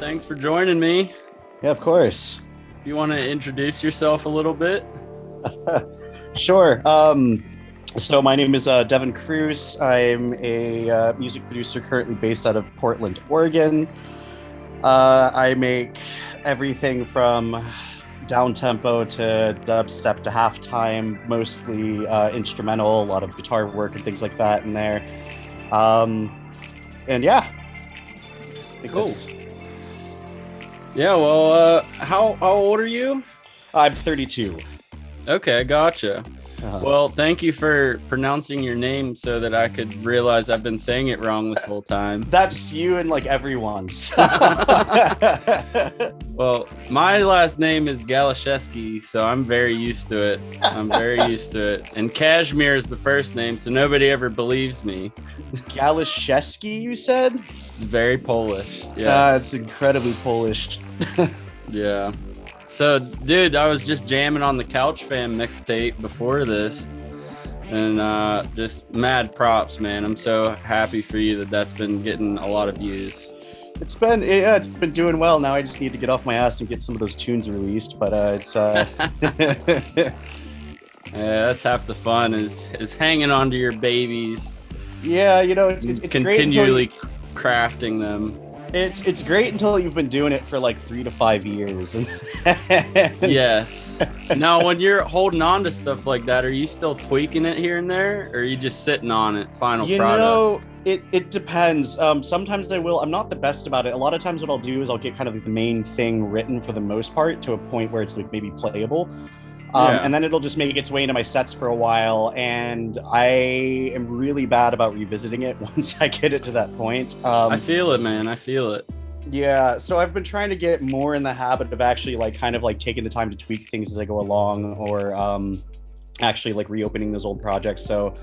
thanks for joining me. Yeah, of course. You want to introduce yourself a little bit? Sure. So my name is Devin Kroes. I'm a music producer currently based out of Portland, Oregon. I make everything from down-tempo to dubstep to halftime, mostly instrumental, a lot of guitar work and things like that in there. And yeah. Cool. Yeah, well, how old are you? I'm 32. Okay, gotcha. Uh-huh. Well, thank you for pronouncing your name so that I could realize I've been saying it wrong this whole time. That's you and like everyone's. Well, my last name is Galashevsky, so I'm very used to it. And Kashmir is the first name, so nobody ever believes me. Galashevsky, you said? Very Polish. Yeah, it's incredibly Polish. Yeah. So, dude, I was just jamming on the Couch Fam mixtape before this, and just mad props, man. I'm so happy for you that's been getting a lot of views. It's been doing well. Now I just need to get off my ass and get some of those tunes released. But it's yeah, that's half the fun is hanging on to your babies. Yeah, it's continually great crafting them. It's great until you've been doing it for like 3 to 5 years. Yes. Now, when you're holding on to stuff like that, are you still tweaking it here and there, or are you just sitting on it, final product? It depends. Sometimes I will. I'm not the best about it. A lot of times what I'll do is I'll get kind of the main thing written for the most part to a point where it's like maybe playable. And then it'll just make its way into my sets for a while, and I am really bad about revisiting it once I get it to that point. I feel it, man. I feel it. Yeah, so I've been trying to get more in the habit of actually kind of taking the time to tweak things as I go along, or actually reopening those old projects. So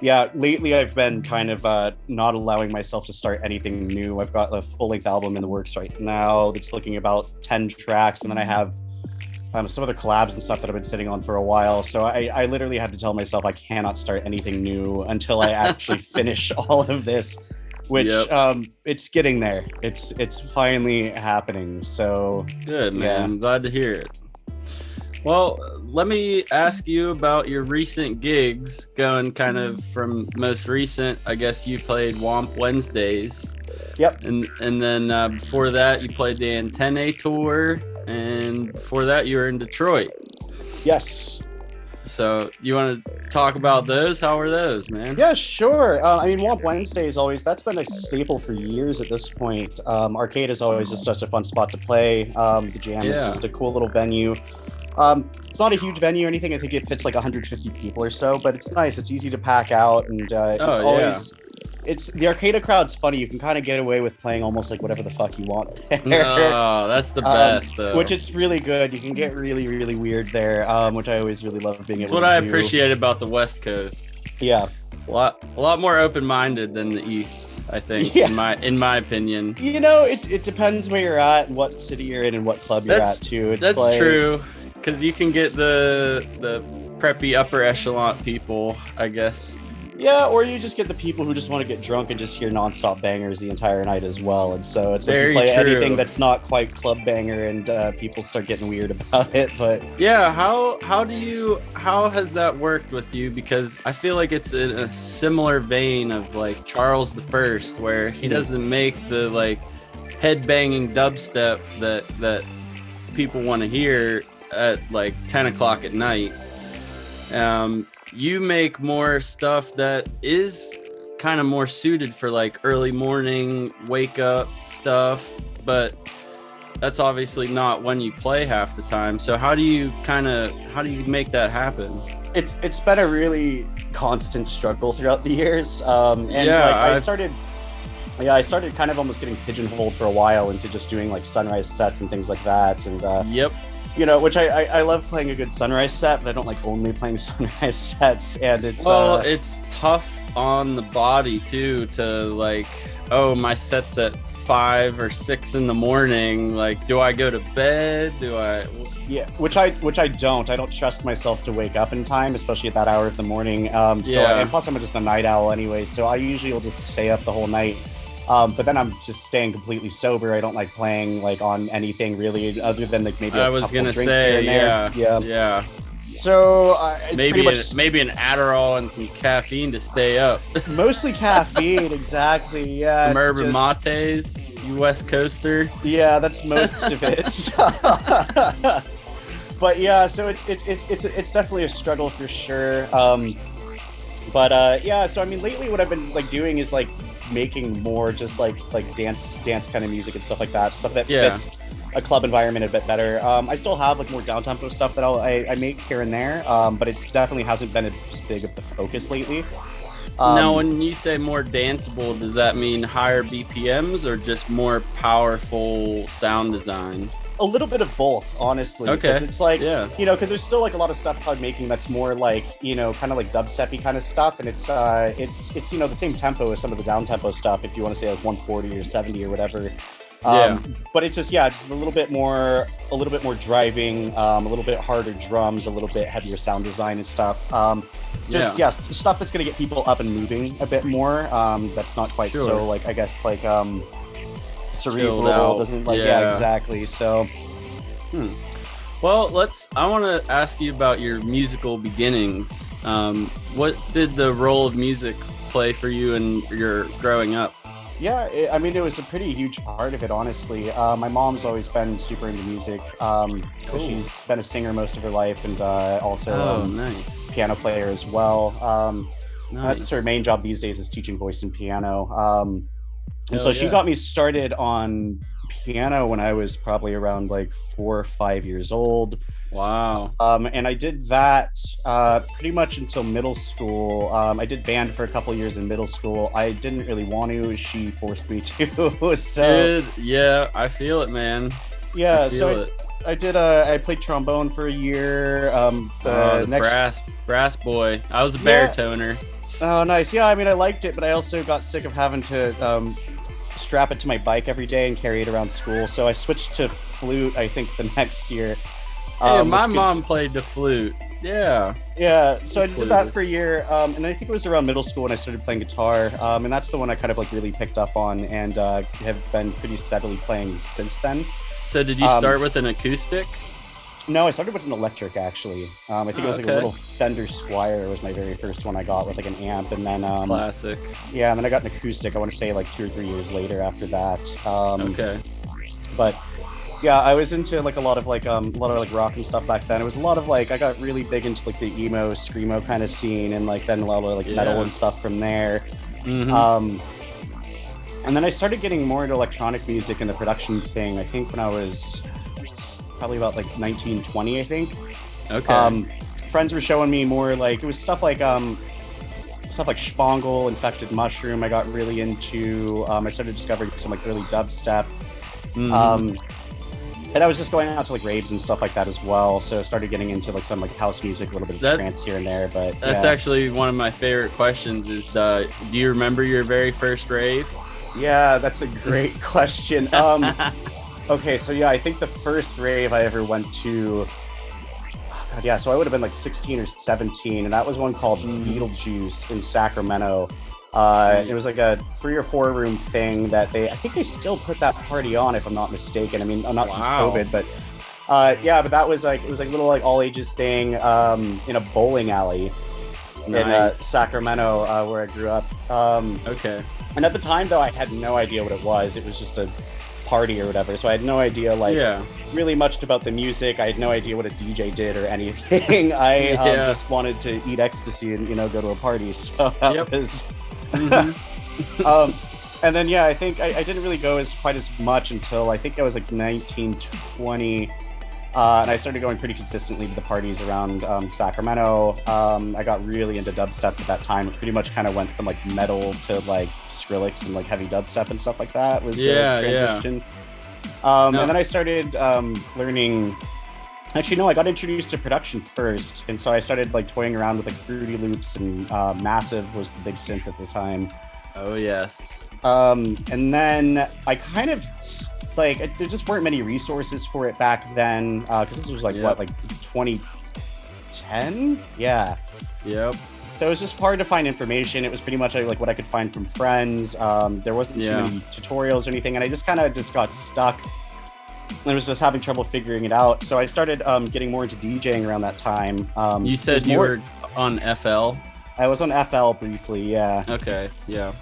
yeah, lately I've been kind of not allowing myself to start anything new. I've got a full-length album in the works right now that's looking about 10 tracks, and then I have some other collabs and stuff that I've been sitting on for a while. So I literally had to tell myself I cannot start anything new until I actually finish all of this, which it's getting there. It's finally happening. So good, man. I'm glad to hear it. Well, let me ask you about your recent gigs, going kind of from most recent. I guess you played Wormhole Wednesdays. Yep. And then before that, you played the Antennae tour. And before that, you were in Detroit. Yes. So you want to talk about those? How were those, man? Yeah, sure. Wormhole Wednesday is always, that's been a staple for years at this point. Arcade is always just such a fun spot to play. The Jam is just a cool little venue. It's not a huge venue or anything. I think it fits 150 people or so, but it's nice. It's easy to pack out, and it's always... It's the Arcade crowd's funny. You can kind of get away with playing almost whatever the fuck you want there. Oh, that's the best, though. Which it's really good. You can get really, really weird there, which I always really love being able to do. That's what I appreciate about the West Coast. Yeah. A lot more open-minded than the East, I think, in my opinion. It depends where you're at, and what city you're in, and what club you're at, too. That's true, because you can get the preppy upper echelon people, I guess. Yeah, or you just get the people who just want to get drunk and just hear nonstop bangers the entire night as well. And so it's you play anything that's not quite club banger, and people start getting weird about it. But yeah, how has that worked with you? Because I feel like it's in a similar vein of Charles the First, where he doesn't make the head banging dubstep that people want to hear at 10 o'clock at night. You make more stuff that is kind of more suited for early morning wake up stuff, but that's obviously not when you play half the time. So how do you make that happen? It's been a really constant struggle throughout the years. I started kind of almost getting pigeonholed for a while into just doing sunrise sets and things like that. And which I love playing a good sunrise set, but I don't like only playing sunrise sets. And it's tough on the body too to my set's at 5 or 6 in the morning. Do I go to bed? Yeah, which I don't. I don't trust myself to wake up in time, especially at that hour of the morning. And plus I'm just a night owl anyway, so I usually will just stay up the whole night But then I'm just staying completely sober. I don't like playing like on anything really, other than like maybe I was gonna say, yeah. So it's maybe an Adderall and some caffeine to stay up. mostly caffeine, exactly. Yeah, Some urban mates, you West Coaster. Yeah, that's most of it. But yeah, so it's definitely a struggle for sure. But yeah, so I mean, lately what I've been like doing is like making more just like dance kind of music and stuff like that, stuff that fits a club environment a bit better. I still have like more down tempo stuff that I make here and there, but it's definitely hasn't been as big of the focus lately. Now, when you say more danceable, does that mean higher BPMs or just more powerful sound design? A little bit of both, honestly. Okay. Because it's like, you know, because there's still like a lot of stuff I'm making that's more like, you know, kind of like dubstep-y kind of stuff, and it's you know the same tempo as some of the down tempo stuff, if you want to say like 140 or 70 or whatever. But it's just just a little bit more driving, a little bit harder drums, a little bit heavier sound design and stuff. Stuff that's gonna get people up and moving a bit more. That's not quite so like, I guess like cerebral, doesn't like exactly. So well, I want to ask you about your musical beginnings. What did the role of music play for you in your growing up? I mean, it was a pretty huge part of it, honestly. My mom's always been super into music. She's been a singer most of her life, and also piano player as well. That's her main job these days, is teaching voice and piano. And so she got me started on piano when I was probably around like 4 or 5 years old. Wow. And I did that pretty much until middle school. I did band for a couple years in middle school. I didn't really want to. She forced me to. So yeah, I feel it, man. Yeah, I played trombone for a year. Brass boy. I was a baritoner. Oh, nice. Yeah, I mean, I liked it, but I also got sick of having to strap it to my bike every day and carry it around school. So I switched to flute, I think, the next year. My mom played the flute. Yeah. So I did that for a year, and I think it was around middle school when I started playing guitar, and that's the one I kind of like really picked up on, and have been pretty steadily playing since then. So did you start with an acoustic? No, I started with an electric, actually. I think it was like a little Fender Squire was my very first one I got, with like an amp, and then classic. Yeah, and then I got an acoustic, I want to say like 2 or 3 years later after that. But yeah, I was into like a lot of like rock and stuff back then. It was a lot of like, I got really big into like the emo, screamo kind of scene, and like then a lot of like metal and stuff from there. And then I started getting more into electronic music and the production thing, I think when I was probably about like 19, 20, I think. Friends were showing me more like, it was stuff like Spangle, Infected Mushroom I got really into. I started discovering some like early dubstep. And I was just going out to like raves and stuff like that as well, so I started getting into like some like house music, a little bit of trance here and there. But that's actually one of my favorite questions is do you remember your very first rave? Yeah, that's a great question. Okay, so yeah, I think the first rave I ever went to, so I would have been like 16 or 17, and that was one called Beetlejuice in Sacramento. It was like a 3 or 4 room thing that I think they still put that party on, if I'm not mistaken. I mean, not since COVID, but but that was like, it was like a little like all ages thing in a bowling alley in Sacramento, where I grew up. And at the time though, I had no idea what it was. It was just a party or whatever, so I had no idea really much about the music. I had no idea what a DJ did or anything. I just wanted to eat ecstasy and go to a party, so that was and then I think I didn't really go quite as much until I think I was like 19, 20, and I started going pretty consistently to the parties around Sacramento. I got really into dubstep at that time. It pretty much kind of went from like metal to like Skrillex and like heavy dubstep and stuff like that was the transition. And then I started learning. Actually, no, I got introduced to production first, and so I started like toying around with like Fruity Loops, and Massive was the big synth at the time. Oh yes. And then I kind of like, there just weren't many resources for it back then, because this was like what, like 2010? Yeah. Yep. So it was just hard to find information. It was pretty much like what I could find from friends. There wasn't too many tutorials or anything, and I just kind of got stuck. I was just having trouble figuring it out. So I started getting more into DJing around that time. You said you were on FL? I was on FL briefly, yeah. Okay, yeah.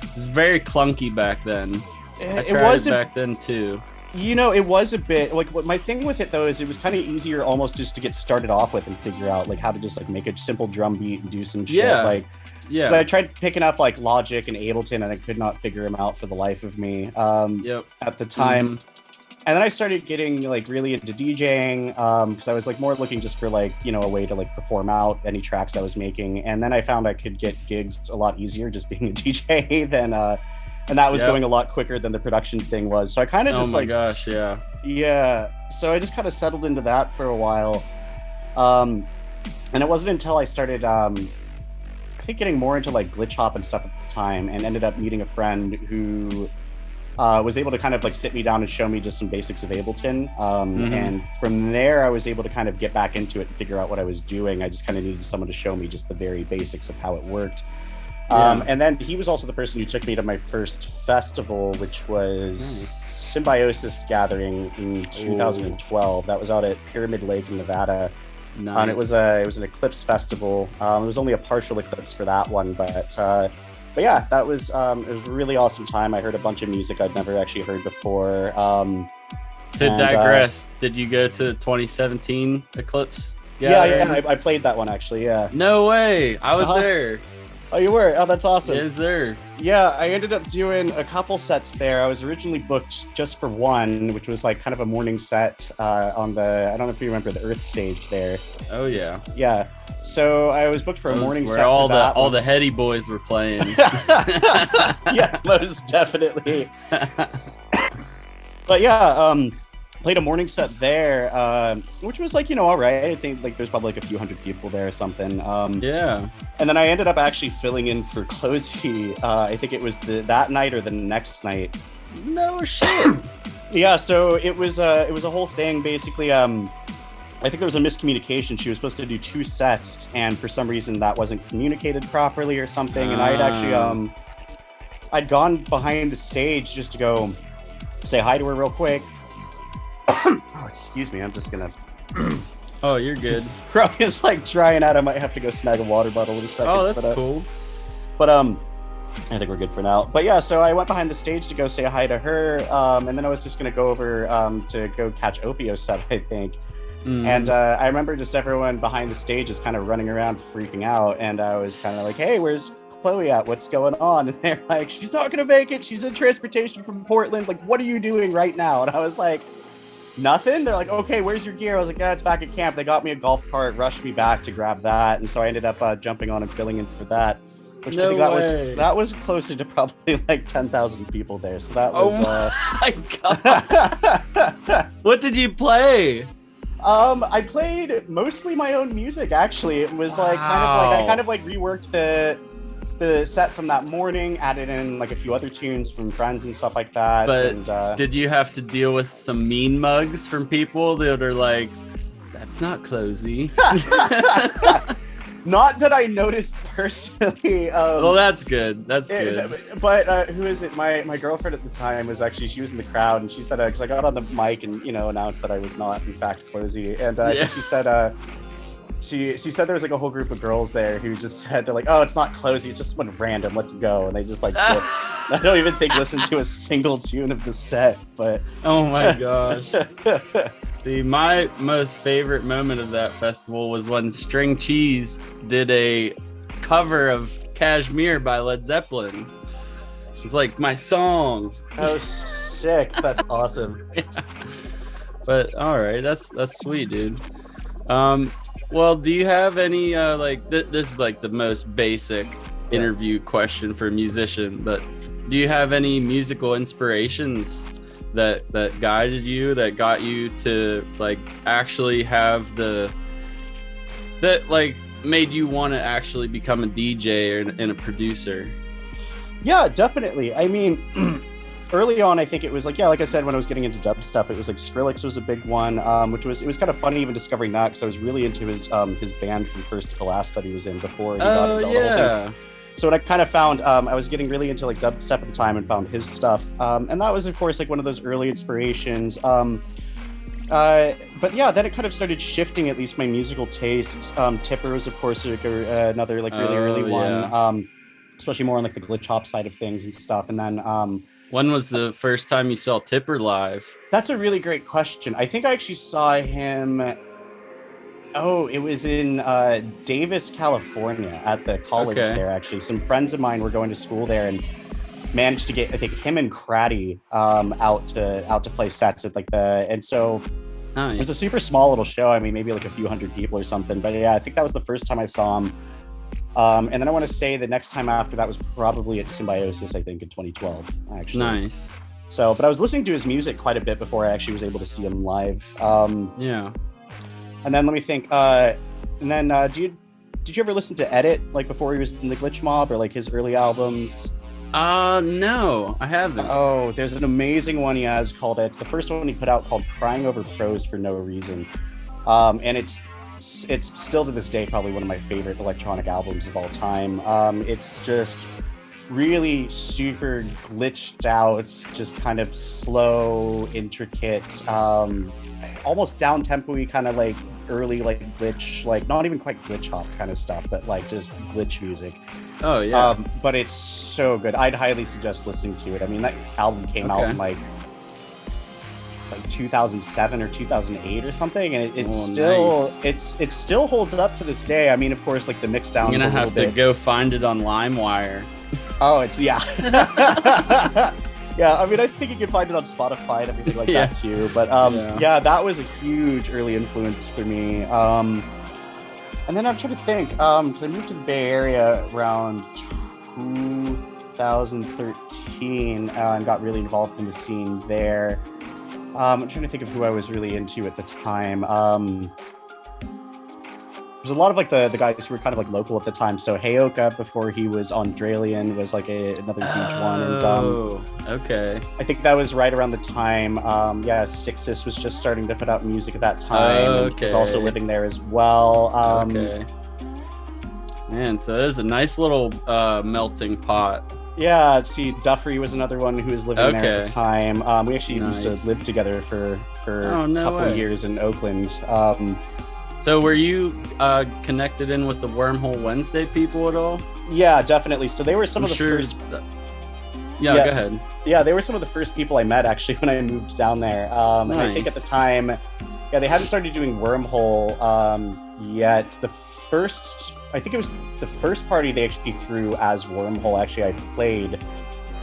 It was very clunky back then. I tried it back then too. You know, it was a bit like my thing with it though is it was kind of easier almost just to get started off with and figure out like how to just like make a simple drum beat and do some shit. Like, because I tried picking up like Logic and Ableton and I could not figure them out for the life of me at the time. And then I started getting like really into DJing because I was like more looking just for like, you know, a way to like perform out any tracks I was making. And then I found I could get gigs a lot easier just being a DJ than and that was going a lot quicker than the production thing was. So I kind of just yeah. So I just kind of settled into that for a while. And it wasn't until I started I think getting more into like glitch hop and stuff at the time and ended up meeting a friend who was able to kind of like sit me down and show me just some basics of Ableton. And from there, I was able to kind of get back into it and figure out what I was doing. I just kind of needed someone to show me just the very basics of how it worked. And then he was also the person who took me to my first festival, which was Symbiosis Gathering in 2012. That was out at Pyramid Lake in Nevada. Nice. And it was an eclipse festival. It was only a partial eclipse for that one, but yeah, that was it was a really awesome time. I heard a bunch of music I'd never actually heard before. To digress, did you go to 2017 Eclipse? Yeah, I played that one actually, yeah. No way, I was there. Oh, you were? Oh, that's awesome. Yes, sir. Yeah, I ended up doing a couple sets there. I was originally booked just for one, which was like kind of a morning set on the, I don't know if you remember the Earth stage there. Oh, yeah. Yeah. So I was booked for a morning set. Where all the heady boys were playing. Yeah, most definitely. But yeah, played a morning set there, which was like, you know, all right. I think like there's probably like a few hundred people there or something. Yeah. And then I ended up actually filling in for Kroes. I think it was that night or the next night. No shit. Yeah. So it was a whole thing. Basically, I think there was a miscommunication. She was supposed to do 2 sets, and for some reason that wasn't communicated properly or something. And I had actually I'd gone behind the stage just to go say hi to her real quick. Oh, excuse me. I'm just gonna. Oh, you're good. Kroes is like drying out. I might have to go snag a water bottle in a second. Oh, that's cool. But I think we're good for now. But yeah, so I went behind the stage to go say hi to her, and then I was just gonna go over to go catch Opio's set, I think. And I remember just everyone behind the stage is kind of running around freaking out, and I was kind of like, "Hey, where's Chloe at? What's going on?" And they're like, "She's not gonna make it. She's in transportation from Portland. Like, what are you doing right now?" And I was like, "Nothing." They're like, "Okay, where's your gear?" I was like, "Yeah, it's back at camp." They got me a golf cart, rushed me back to grab that, and so I ended up jumping on and filling in for that. Which I think that was closer to probably like 10,000 people there. So that was. Oh my god! What did you play? I played mostly my own music. Actually, it was like I kind of reworked the set from that morning, added in like a few other tunes from friends and stuff like that. But did you have to deal with some mean mugs from people that are like, "That's not Closey"? Not that I noticed personally. Well, that's good. That's good. But who is it? My girlfriend at the time was actually, she was in the crowd, and she said, because I got on the mic and, you know, announced that I was not in fact Closey, and she said, she said there was like a whole group of girls there who just said, they're like, "Oh, it's not Closey, it just went random, let's go," and they just like dipped. I don't even think listened to a single tune of the set, but oh my gosh. See, my most favorite moment of that festival was when String Cheese did a cover of Kashmir by Led Zeppelin. It was like my song. Oh, sick. That's awesome. Yeah. But all right, that's sweet, dude. Well, do you have any this is like the most basic interview question for a musician, but do you have any musical inspirations that guided you, that got you to like actually have that made you want to actually become a DJ and a producer? Yeah, definitely. I mean, early on, I think it was like, yeah, like I said, when I was getting into dubstep, it was like Skrillex was a big one, which was, it was kind of funny even discovering that, because I was really into his band from first to last that he was in before he got into the whole thing. So what I kind of found, I was getting really into like dubstep at the time and found his stuff. And that was, of course, like one of those early inspirations. But yeah, then it kind of started shifting at least my musical tastes. Tipper was, of course, like, another like really early one, especially more on like the glitch hop side of things and stuff. And then when was the first time you saw Tipper live? That's a really great question. I think I actually saw him. Oh, it was in Davis, California, at the college there. Actually, some friends of mine were going to school there and managed to get, I think, him and Cratty out to play sets at like the, and so it was a super small little show. I mean, maybe like a few hundred people or something. But yeah, I think that was the first time I saw him. And then I want to say the next time after that was probably at Symbiosis, I think, in 2012. Actually, nice. So, but I was listening to his music quite a bit before I actually was able to see him live. Yeah. And then let me think. And then, did you ever listen to Edit, like before he was in the Glitch Mob, or like his early albums? No, I haven't. Oh, there's an amazing one he has called, it's the first one he put out, called Crying Over Kroes for No Reason. And it's still to this day probably one of my favorite electronic albums of all time. It's just really super glitched out, just kind of slow, intricate, almost down tempo-y, kind of like early like glitch, like not even quite glitch hop kind of stuff, but like just glitch music. Oh yeah. But it's so good. I'd highly suggest listening to it. I mean, that album came out in like 2007 or 2008 or something, and it still holds up to this day. I mean, of course, like the mix down. I'm gonna have to go find it on LimeWire. Oh, it's yeah. Yeah, I mean, I think you can find it on Spotify and everything like that too. But yeah, that was a huge early influence for me. And then I'm trying to think, because I moved to the Bay Area around 2013 and got really involved in the scene there. I'm trying to think of who I was really into at the time. There's a lot of like the guys who were kind of like local at the time. So Heyoka, before he was on Dralian, was like another huge one. And okay. I think that was right around the time. Yeah, Sixus was just starting to put out music at that time. And was also living there as well. Okay. Man, so there's a nice little melting pot. Yeah, see, Duffrey was another one who was living there at the time. We actually used to live together for a couple of years in Oakland. So were you connected in with the Wormhole Wednesday people at all? Yeah, definitely. So they were some of the first... Yeah, go ahead. Yeah, they were some of the first people I met, actually, when I moved down there. And I think at the time, they hadn't started doing Wormhole yet. I think it was the first party they actually threw as Wormhole, actually, I played.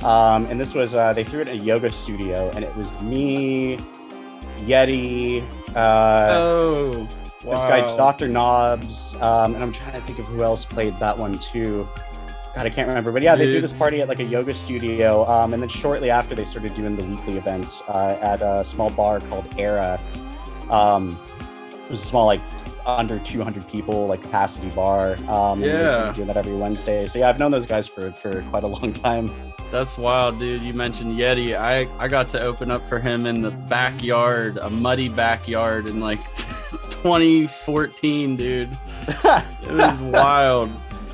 And this was, they threw it at a yoga studio, and it was me, Yeti, this guy, Dr. Knobs, and I'm trying to think of who else played that one too. God, I can't remember. But yeah, they threw this party at like a yoga studio, and then shortly after they started doing the weekly event at a small bar called Era. It was a small, like, under 200 people, like, capacity bar. And they started doing that every Wednesday. So yeah, I've known those guys for quite a long time. That's wild, dude. You mentioned Yeti. I got to open up for him in the backyard, a muddy backyard in like 2014, dude. It was wild.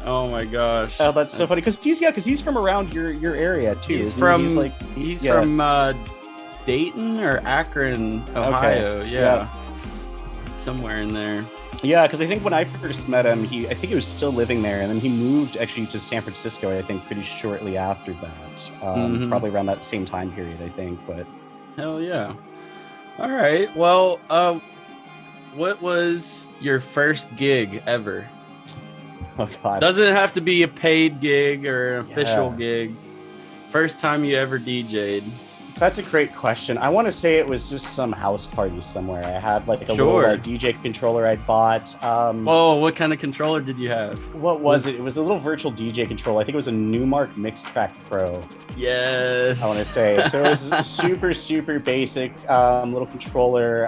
Oh my gosh. Oh, that's so funny. Because he's from around your area too. He's from Dayton or Akron, Ohio. Okay. Yeah. Somewhere in there. Yeah, because I think when I first met him, I think he was still living there, and then he moved actually to San Francisco, I think, pretty shortly after that. Probably around that same time period, I think. But hell yeah. All right. Well, what was your first gig ever? Oh God. Doesn't have to be a paid gig or an official gig. First time you ever DJ'd. That's a great question. I want to say it was just some house party somewhere. I had like a little DJ controller I bought. What kind of controller did you have? What was it? It was a little virtual DJ controller. I think it was a Newmark Mixtrack Pro. Yes. I want to say. So it was super, super basic little controller.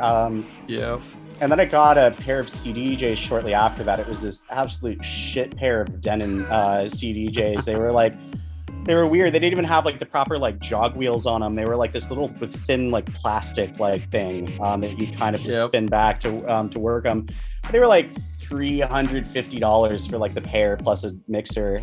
Yeah. And then I got a pair of CDJs shortly after that. It was this absolute shit pair of Denon CDJs. They were like They were weird. They didn't even have like the proper like jog wheels on them. They were like this little thin like plastic like thing that you kind of just spin back to work them. They were like $350 for like the pair plus a mixer.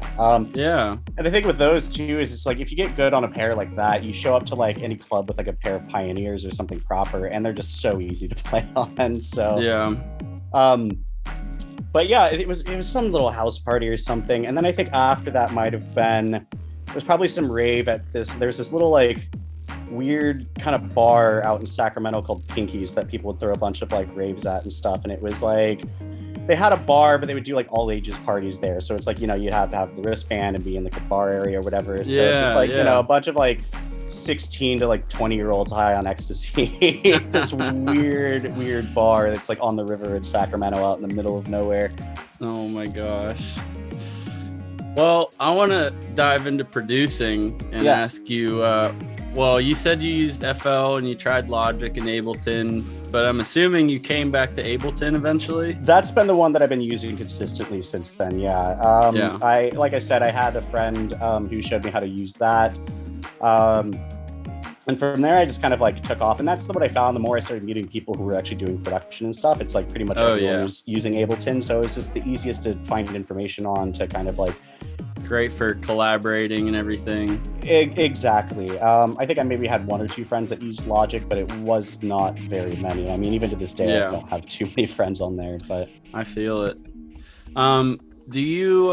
Yeah. And the thing with those too is it's like if you get good on a pair like that, you show up to like any club with like a pair of Pioneers or something proper, and they're just so easy to play on. So yeah. But yeah, it was some little house party or something, and then I think after that might have been. There's probably some rave at this. There's this little like weird kind of bar out in Sacramento called Pinky's that people would throw a bunch of like raves at and stuff. And it was like they had a bar, but they would do like all ages parties there. So it's like, you know, you'd have to have the wristband and be in like the bar area or whatever. So it's just like, you know, a bunch of like 16 to like 20-year-olds high on ecstasy. This weird bar that's like on the river in Sacramento out in the middle of nowhere. Oh my gosh. Well, I want to dive into producing and ask you, well, you said you used FL and you tried Logic and Ableton, but I'm assuming you came back to Ableton eventually? That's been the one that I've been using consistently since then, yeah. Like I said, I had a friend who showed me how to use that. And from there, I just kind of like took off. And that's what I found. The more I started meeting people who were actually doing production and stuff, it's like pretty much everyone was using Ableton. So it's just the easiest to find information on to kind of like. Great for collaborating and everything. Exactly. I think I maybe had one or two friends that used Logic, but it was not very many. I mean, even to this day, I don't have too many friends on there, but. I feel it. Do you,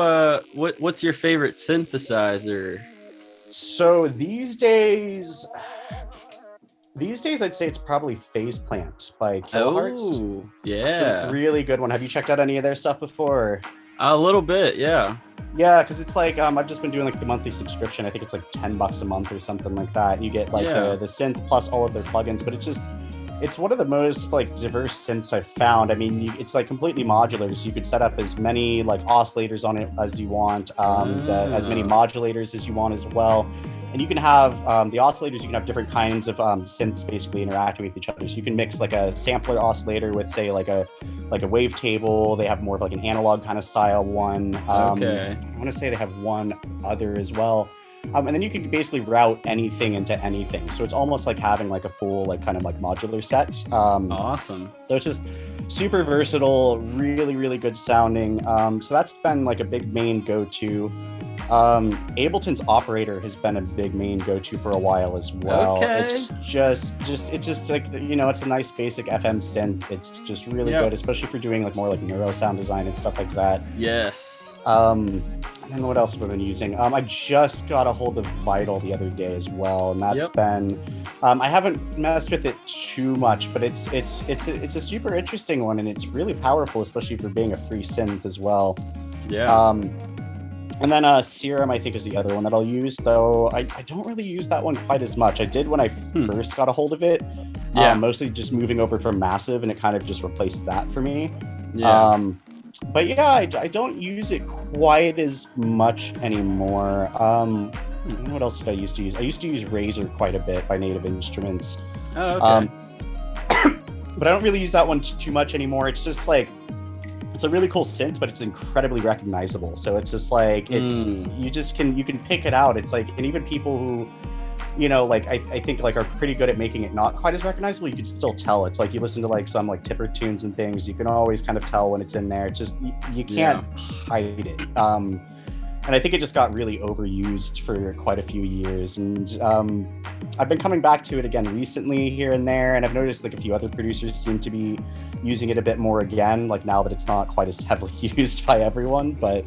what's your favorite synthesizer? So these days, I'd say it's probably Phase Plant by Kilohertz. Oh, yeah. It's a really good one. Have you checked out any of their stuff before? A little bit, yeah. Yeah, because it's like I've just been doing like the monthly subscription. I think it's like $10 a month or something like that. You get like the synth plus all of their plugins, but it's one of the most like diverse synths I've found. I mean, it's like completely modular, so you could set up as many like oscillators on it as you want, as many modulators as you want as well. And you can have the oscillators, you can have different kinds of synths basically interacting with each other. So you can mix like a sampler oscillator with say like a wavetable. They have more of like an analog kind of style one. I want to say they have one other as well. And then you can basically route anything into anything. So it's almost like having like a full like kind of like modular set. Awesome. So it's just super versatile, really good sounding. So that's been like a big main go-to. Ableton's operator has been a big main go-to for a while as well. It's just like, you know, it's a nice basic FM synth. It's just really good, especially if you're doing like more like neuro sound design and stuff like that. Yes. And then what else have I been using? I just got a hold of Vital the other day as well, and that's been. I haven't messed with it too much, but it's a super interesting one, and it's really powerful, especially for being a free synth as well. Yeah. And then Serum, I think, is the other one that I'll use, though I don't really use that one quite as much. I did when I first got a hold of it. Mostly just moving over from Massive, and it kind of just replaced that for me. Yeah. But yeah, I don't use it quite as much anymore. What else did I used to use? I used to use Razor quite a bit by Native Instruments. Oh, okay. But I don't really use that one too much anymore. It's just like, it's a really cool synth, but it's incredibly recognizable. So it's just like, you can pick it out. It's like, and even people who, you know, like I think like are pretty good at making it not quite as recognizable, you can still tell. It's like you listen to like some like Tipper tunes and things, you can always kind of tell when it's in there. It's just you can't hide it. And I think it just got really overused for quite a few years. And I've been coming back to it again recently here and there, and I've noticed like a few other producers seem to be using it a bit more again, like now that it's not quite as heavily used by everyone, but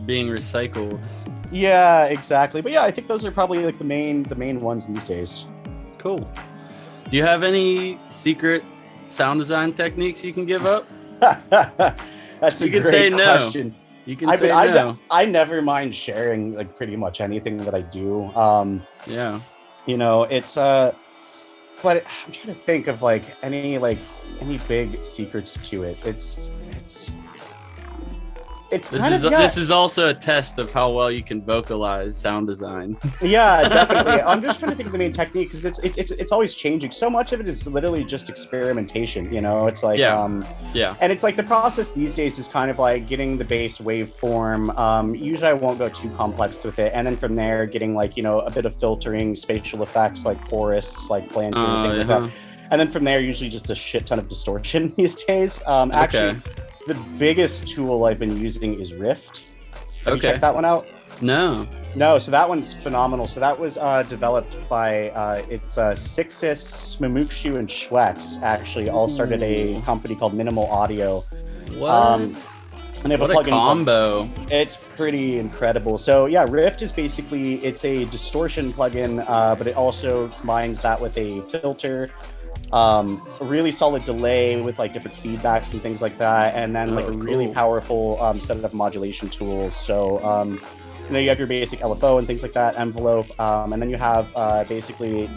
being recycled. Yeah, exactly. But yeah, I think those are probably like the main ones these days. Cool. Do you have any secret sound design techniques you can give up? That's a great question. No. You can say no. I never mind sharing like pretty much anything that I do. You know, it's but I'm trying to think of like any big secrets to it. it's This kind is of, yeah. this is also a test of how well you can vocalize sound design. Yeah, definitely. I'm just trying to think of the main technique because it's always changing. So much of it is literally just experimentation. You know, it's like Yeah. and it's like the process these days is kind of like getting the bass waveform. Usually I won't go too complex with it, and then from there getting like, you know, a bit of filtering, spatial effects like chorus, like planting, things like that. And then from there, usually just a shit ton of distortion these days. Actually, the biggest tool I've been using is Rift. Have you checked that one out? No. So that one's phenomenal. So that was developed by it's Sixus, Mamukshu, and Schwex. Actually, all started a company called Minimal Audio. What? And they have What a plugin combo! It's pretty incredible. So yeah, Rift is basically, it's a distortion plugin, but it also combines that with a filter, a really solid delay with like different feedbacks and things like that, and then like a really powerful set of modulation tools. So you know, you have your basic LFO and things like that, envelope, and then you have basically,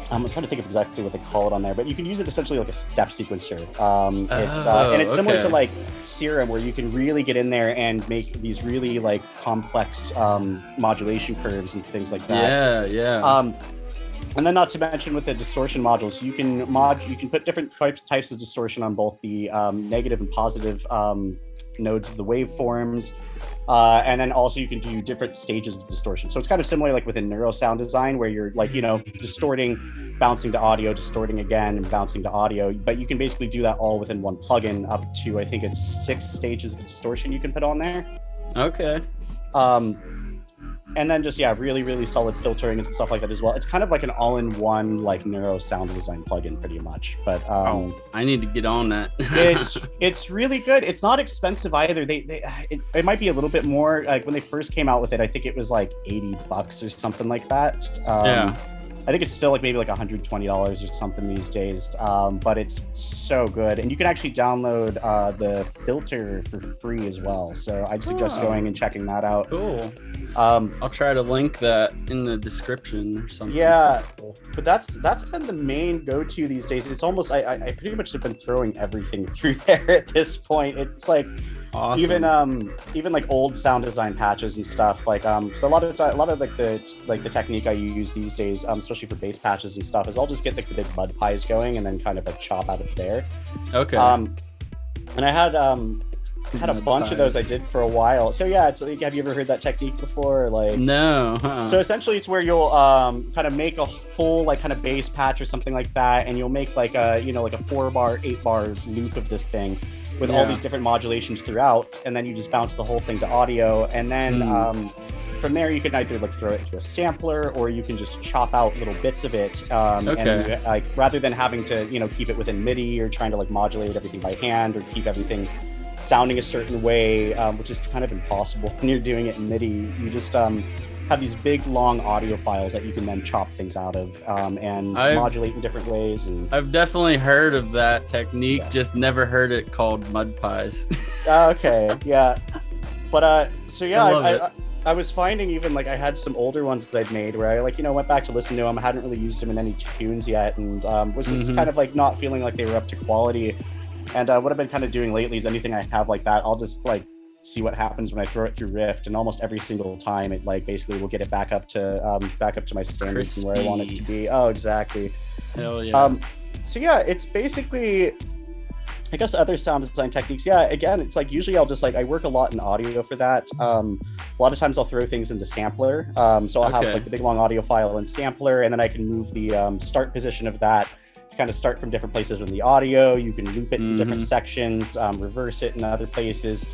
I'm trying to think of exactly what they call it on there, but you can use it essentially like a step sequencer. And it's similar to like Serum, where you can really get in there and make these really like complex modulation curves and things like that. Yeah. And then not to mention with the distortion modules, you can put different types of distortion on both the negative and positive nodes of the waveforms. And then also you can do different stages of distortion. So it's kind of similar like within neuro sound design, where you're like, you know, distorting, bouncing to audio, distorting again, and bouncing to audio. But you can basically do that all within one plugin, up to, I think it's 6 stages of distortion you can put on there. Okay. And then just, yeah, really, really solid filtering and stuff like that as well. It's kind of like an all-in-one like neuro sound design plugin pretty much. But I need to get on that. it's really good. It's not expensive either. It might be a little bit more, like when they first came out with it, I think it was like $80 or something like that. I think it's still like maybe like $120 or something these days, but it's so good. And you can actually download the filter for free as well. So I'd suggest going and checking that out. Cool. I'll try to link that in the description or something. Yeah, but that's been the main go-to these days. It's almost, I pretty much have been throwing everything through there at this point. It's like, awesome. Even like old sound design patches and stuff, like because a lot of like the technique I use these days, especially for bass patches and stuff, is I'll just get like the big mud pies going and then kind of like chop out of there. Okay. And I had a bunch of those I did for a while. So yeah, it's like, have you ever heard that technique before? Like, no. So essentially it's where you'll kind of make a full like kind of bass patch or something like that, and you'll make like a, you know, like a 4-bar, 8-bar loop of this thing with all these different modulations throughout, and then you just bounce the whole thing to audio, and then from there you can either like throw it into a sampler, or you can just chop out little bits of it, and like rather than having to, you know, keep it within MIDI or trying to like modulate everything by hand or keep everything sounding a certain way, which is kind of impossible when you're doing it in MIDI. You just have these big long audio files that you can then chop things out of and modulate in different ways. And I've definitely heard of that technique, just never heard it called mud pies. Okay, yeah. But so yeah, I was finding even like I had some older ones that I'd made where I like, you know, went back to listen to them. I hadn't really used them in any tunes yet, and was just kind of like not feeling like they were up to quality. And what I've been kind of doing lately is anything I have like that, I'll just like see what happens when I throw it through Rift, and almost every single time it like basically will get it back up to my standards and where I want it to be. Oh, exactly. Hell yeah. So yeah, it's basically, I guess, other sound design techniques. Yeah, again, it's like usually I'll just like, I work a lot in audio for that. A lot of times I'll throw things into sampler. So I'll have like the big long audio file in sampler, and then I can move the start position of that, kind of start from different places in the audio. You can loop it in different sections, reverse it in other places,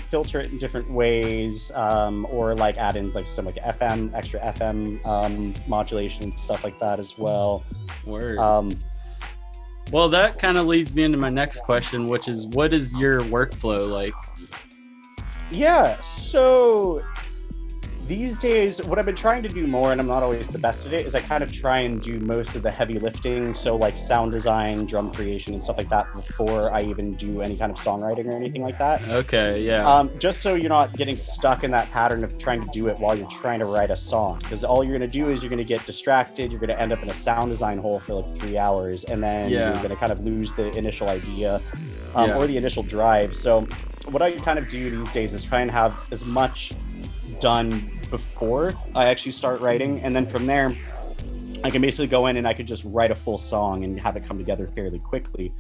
filter it in different ways, or like add in like some like extra FM modulation, stuff like that as well. Word. Well, that kind of leads me into my next question, which is, what is your workflow like? Yeah, so these days, what I've been trying to do more, and I'm not always the best at it, is I kind of try and do most of the heavy lifting, so like sound design, drum creation, and stuff like that before I even do any kind of songwriting or anything like that. Okay, yeah. Just so you're not getting stuck in that pattern of trying to do it while you're trying to write a song, because all you're going to do is you're going to get distracted, you're going to end up in a sound design hole for like 3 hours, and then you're going to kind of lose the initial idea or the initial drive. So what I kind of do these days is try and have as much done before I actually start writing, and then from there I can basically go in and I could just write a full song and have it come together fairly quickly.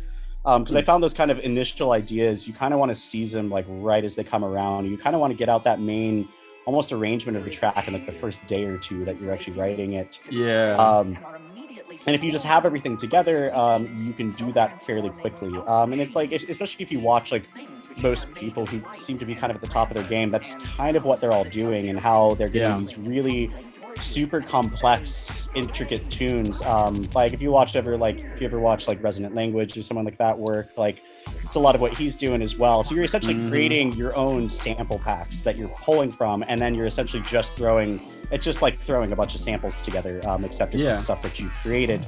Because I found those kind of initial ideas, you kind of want to seize them like right as they come around. You kind of want to get out that main almost arrangement of the track in like the first day or two that you're actually writing it. Yeah. And if you just have everything together, you can do that fairly quickly. And it's like, especially if you watch like most people who seem to be kind of at the top of their game, that's kind of what they're all doing, and how they're getting these really super complex, intricate tunes. Like if you ever watch like Resonant Language or someone like that work, like it's a lot of what he's doing as well. So you're essentially creating your own sample packs that you're pulling from, and then you're essentially just it's just like throwing a bunch of samples together, except it's stuff that you've created.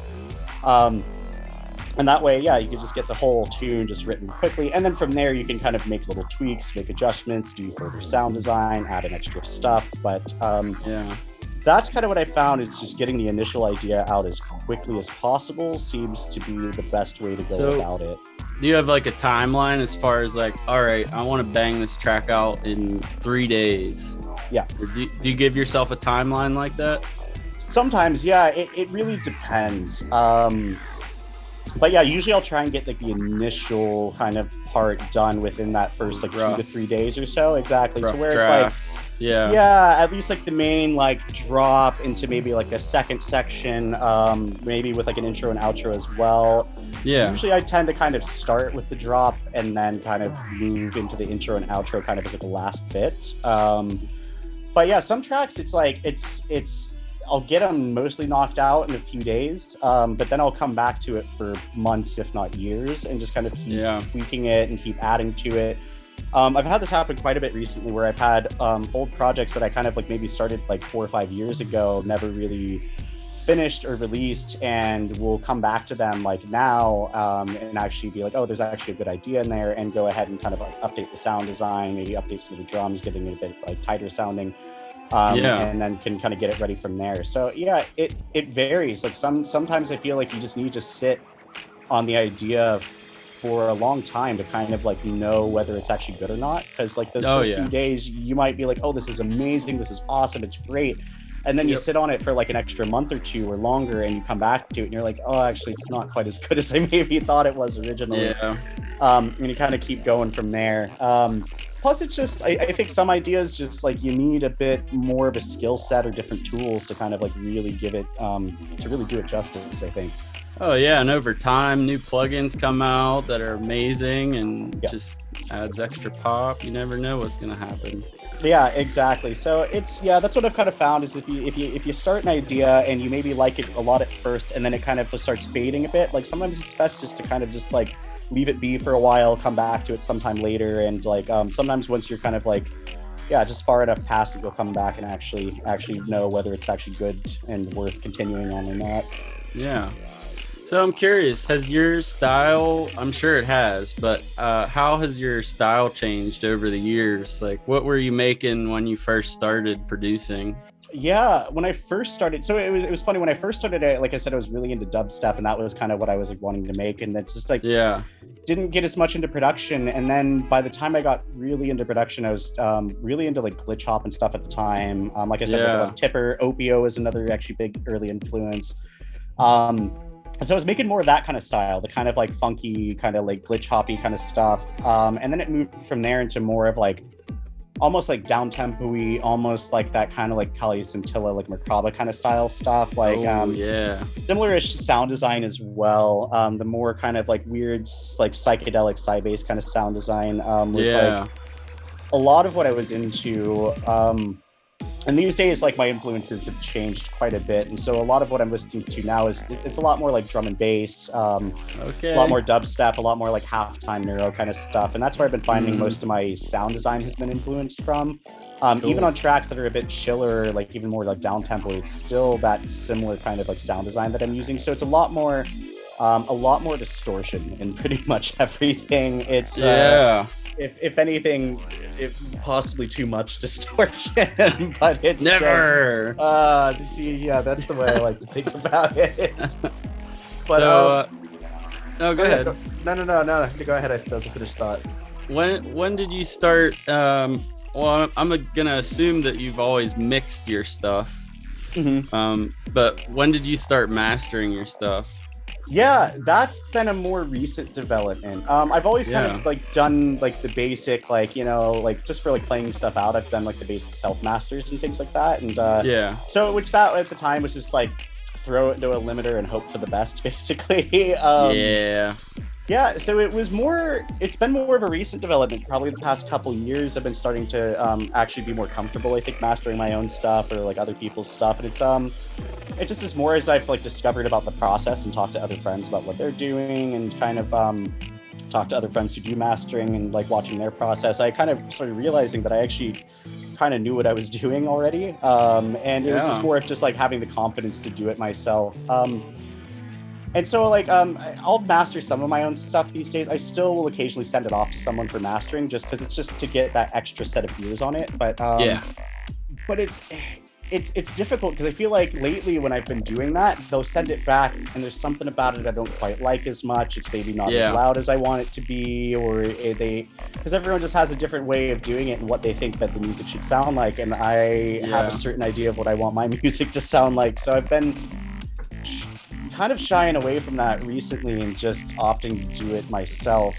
And that way, you can just get the whole tune just written quickly. And then from there, you can kind of make little tweaks, make adjustments, do further sound design, add in extra stuff. But that's kind of what I found, is just getting the initial idea out as quickly as possible seems to be the best way to go about it. Do you have like a timeline as far as like, all right, I want to bang this track out in 3 days? Yeah. Or do you give yourself a timeline like that? Sometimes, it really depends. But usually I'll try and get like the initial kind of part done within that first like 2 to 3 days or so. Exactly. To where draft. It's like, at least like the main like drop into maybe like a second section, maybe with like an intro and outro as well. Yeah. Usually I tend to kind of start with the drop and then kind of move into the intro and outro kind of as like a last bit. But some tracks it's like it's I'll get them mostly knocked out in a few days, but then I'll come back to it for months, if not years, and just kind of keep tweaking it and keep adding to it. I've had this happen quite a bit recently, where I've had old projects that I kind of like maybe started like 4 or 5 years ago, never really finished or released, and we'll come back to them like now and actually be like, oh, there's actually a good idea in there, and go ahead and kind of like update the sound design, maybe update some of the drums, getting it a bit like tighter sounding. And then can kind of get it ready from there. So it varies. Like sometimes I feel like you just need to sit on the idea for a long time to kind of like know whether it's actually good or not. Because like those first few days, you might be like, oh, this is amazing, this is awesome, it's great. And then you sit on it for like an extra month or two or longer, and you come back to it and you're like, oh, actually it's not quite as good as I maybe thought it was originally. And you kind of keep going from there. Plus, it's just, I think some ideas just like you need a bit more of a skill set or different tools to kind of like really give it, to really do it justice, I think. Oh yeah, and over time, new plugins come out that are amazing and just adds extra pop. You never know what's gonna happen. Yeah, exactly. So it's that's what I've kind of found, is if you start an idea and you maybe like it a lot at first, and then it kind of just starts fading a bit, like sometimes it's best just to kind of just like leave it be for a while, come back to it sometime later, and like sometimes once you're kind of like just far enough past it, you'll come back and actually know whether it's actually good and worth continuing on or not. Yeah. So I'm curious, has your style, I'm sure it has, but how has your style changed over the years? Like, what were you making when you first started producing? Yeah, when I first started, so it was funny. When I first started, like I said, I was really into dubstep, and that was kind of what I was like wanting to make, and that's just like didn't get as much into production. And then by the time I got really into production, I was really into like glitch hop and stuff at the time. Like I said, like Tipper, Opio is another actually big early influence. So I was making more of that kind of style, the kind of like funky, kind of like glitch hoppy kind of stuff. And then it moved from there into more of like almost like down tempo-y, almost like that kind of like Kali Scintilla, like Merkaba kind of style stuff. Like similar-ish sound design as well. The more kind of like weird, like psychedelic Sybase kind of sound design was like a lot of what I was into. And these days, like my influences have changed quite a bit, and so a lot of what I'm listening to now it's a lot more like drum and bass, a lot more dubstep, a lot more like halftime neuro kind of stuff, and that's where I've been finding most of my sound design has been influenced from. Even on tracks that are a bit chiller, like even more like down tempo, it's still that similar kind of like sound design that I'm using. So it's a lot more distortion in pretty much everything. It's if anything, possibly too much distortion, but it's never. That's the way I like to think about it. But no, go ahead. No. Go ahead. That was a finished thought. when did you start? Well, I'm gonna assume that you've always mixed your stuff. But when did you start mastering your stuff? Yeah, that's been a more recent development. I've always kind of like done like the basic, like, like just for like playing stuff out, I've done like the basic self masters and things like that. And so which that at the time was just like throw it into a limiter and hope for the best, basically. Yeah, so it's been more of a recent development. Probably the past couple years, I've been starting to actually be more comfortable, I think, mastering my own stuff or like other people's stuff. And it just is more as I've like discovered about the process and talked to other friends about what they're doing and kind of talk to other friends who do mastering and like watching their process. I kind of started realizing that I actually kind of knew what I was doing already. And it was just more of just like having the confidence to do it myself. And so, like, I'll master some of my own stuff these days. I still will occasionally send it off to someone for mastering, just because it's just to get that extra set of ears on it. But but it's difficult because I feel like lately when I've been doing that, they'll send it back, and there's something about it I don't quite like as much. It's maybe not as loud as I want it to be, or because everyone just has a different way of doing it and what they think that the music should sound like, and I have a certain idea of what I want my music to sound like. So I've been kind of shying away from that recently and just opting to do it myself.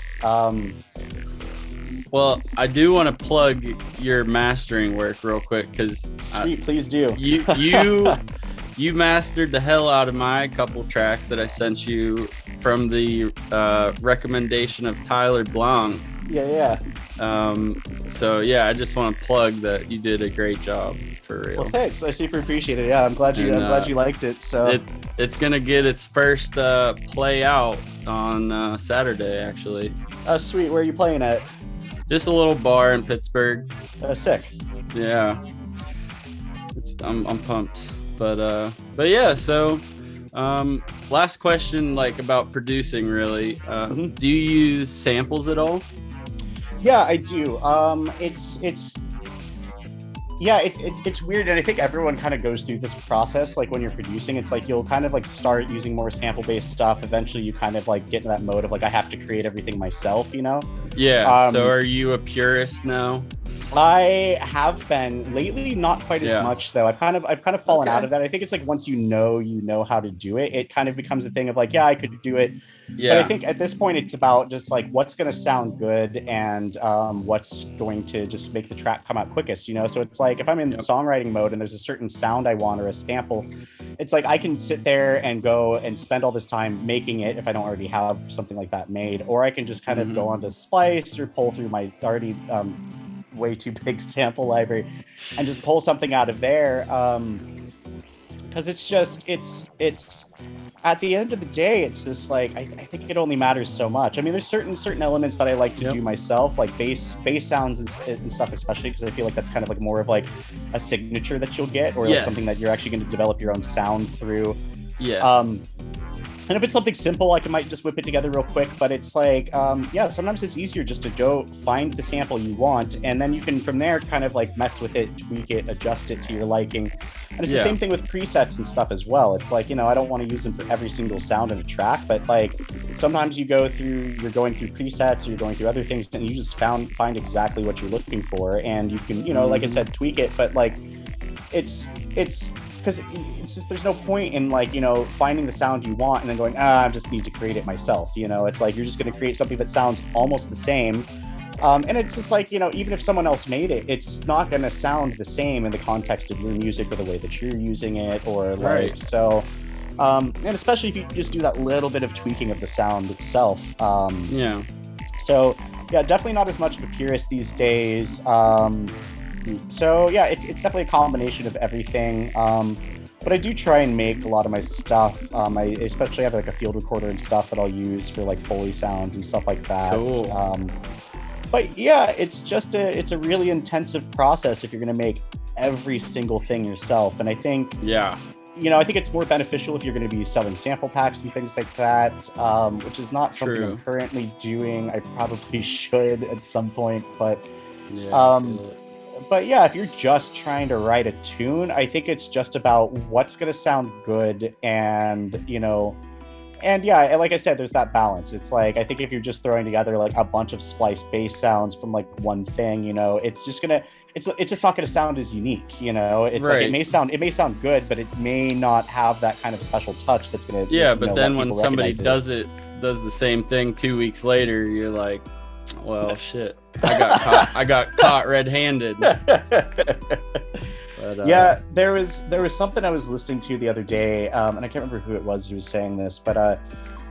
Well, I do want to plug your mastering work real quick because sweet, please do. You mastered the hell out of my couple tracks that I sent you from the recommendation of Tyler Blanc. So I just want to plug that you did a great job, for real. Well, thanks. I super appreciate it. I'm glad you liked it. So it's gonna get its first play out on Saturday, actually. Sweet. Where are you playing at? Just a little bar in Pittsburgh. Sick. Yeah. I'm pumped. But yeah, so last question, like about producing, really. Do you use samples at all? Yeah, I do. It's weird, and I think everyone kind of goes through this process. Like when you're producing, it's like you'll kind of like start using more sample-based stuff. Eventually, you kind of like get in that mode of like I have to create everything myself, Yeah. So are you a purist now? I have been lately, not quite as much though. I've kind of fallen out of that. I think it's like once you know how to do it, it kind of becomes a thing of like, I could do it. But I think at this point it's about just like what's going to sound good and what's going to just make the track come out quickest, So it's like if I'm in songwriting mode and there's a certain sound I want or a sample, it's like I can sit there and go and spend all this time making it if I don't already have something like that made, or I can just kind of go onto Splice or pull through my already way too big sample library and just pull something out of there. Because it's at the end of the day, it's just like I think it only matters so much. I mean, there's certain elements that I like to do myself, like bass sounds and stuff, especially because I feel like that's kind of like more of like a signature that you'll get, or like something that you're actually going to develop your own sound through. And if it's something simple, I might just whip it together real quick. But it's like, sometimes it's easier just to go find the sample you want, and then you can from there kind of like mess with it, tweak it, adjust it to your liking. And it's the same thing with presets and stuff as well. It's like, I don't want to use them for every single sound in a track, but like sometimes you're going through presets, or you're going through other things, and you just find exactly what you're looking for, and you can, like I said, tweak it. But like it's because it's just there's no point in like finding the sound you want and then going I just need to create it myself. It's like you're just going to create something that sounds almost the same, and it's just like even if someone else made it, it's not going to sound the same in the context of your music or the way that you're using it, or like so. And especially if you just do that little bit of tweaking of the sound itself. So definitely not as much of a purist these days. So it's definitely a combination of everything. But I do try and make a lot of my stuff. I especially have like a field recorder and stuff that I'll use for like Foley sounds and stuff like that. Cool. But it's a really intensive process if you're going to make every single thing yourself. And I think, I think it's more beneficial if you're going to be selling sample packs and things like that, which is not something I'm currently doing. I probably should at some point, but if you're just trying to write a tune, I think it's just about what's going to sound good and, And yeah, like I said, there's that balance. It's like, I think if you're just throwing together like a bunch of spliced bass sounds from like one thing, you know, it's just not gonna sound as unique, you know. It's like Right. it may sound good, but it may not have that kind of special touch that's gonna But then when somebody does the same thing 2 weeks later, you're like, well, shit, I got caught red-handed. But, yeah, there was something I was listening to the other day, and I can't remember who it was who was saying this, but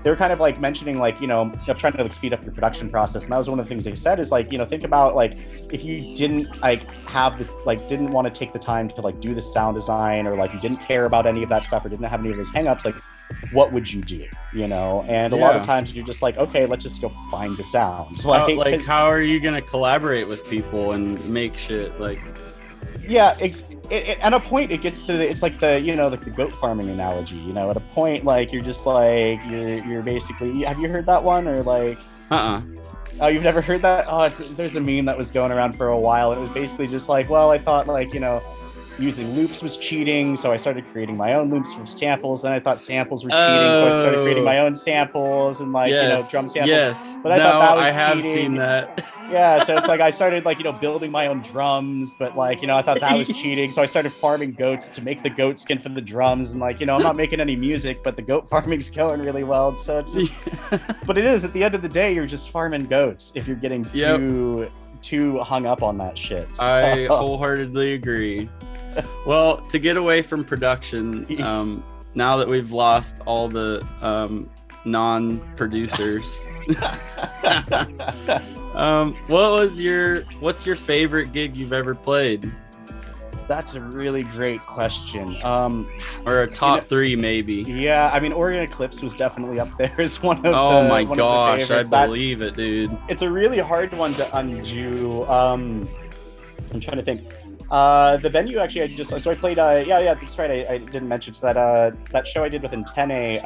they were kind of like mentioning like, you know, trying to like speed up your production process, and that was one of the things they said is like, you know, think about like if you didn't like didn't want to take the time to like do the sound design, or like you didn't care about any of that stuff, or didn't have any of those hangups, like what would you do, you know? And a lot of times you're just like, okay, let's just go find the sounds. Like how are you gonna collaborate with people and make shit like? Yeah, at a point it gets to it's like the, you know, like the goat farming analogy, you know, at a point like you're just like you're basically, have you heard that one, or like oh, you've never heard that? Oh, there's a meme that was going around for a while, and it was basically just like, well, I thought like, you know, using loops was cheating, so I started creating my own loops from samples. Then I thought samples were cheating, so I started creating my own samples and like, you know, drum samples. Yes, but I thought that was I have cheating. seen that. Yeah, so it's like I started like, you know, building my own drums, but like, you know, I thought that was cheating, so I started farming goats to make the goat skin for the drums, and like, you know, I'm not making any music, but the goat farming's going really well. So it's just, but it is, at the end of the day, you're just farming goats if you're getting too hung up on that shit. So. I wholeheartedly agree. Well, to get away from production, now that we've lost all the non-producers, what's your favorite gig you've ever played? That's a really great question. Or a top three, maybe. Yeah, I mean, Oregon Eclipse was definitely up there as one of oh my gosh, I believe it, dude. It's a really hard one to undo. I'm trying to think. The venue actually, I played. That's right. I didn't mention that show I did with Antenne.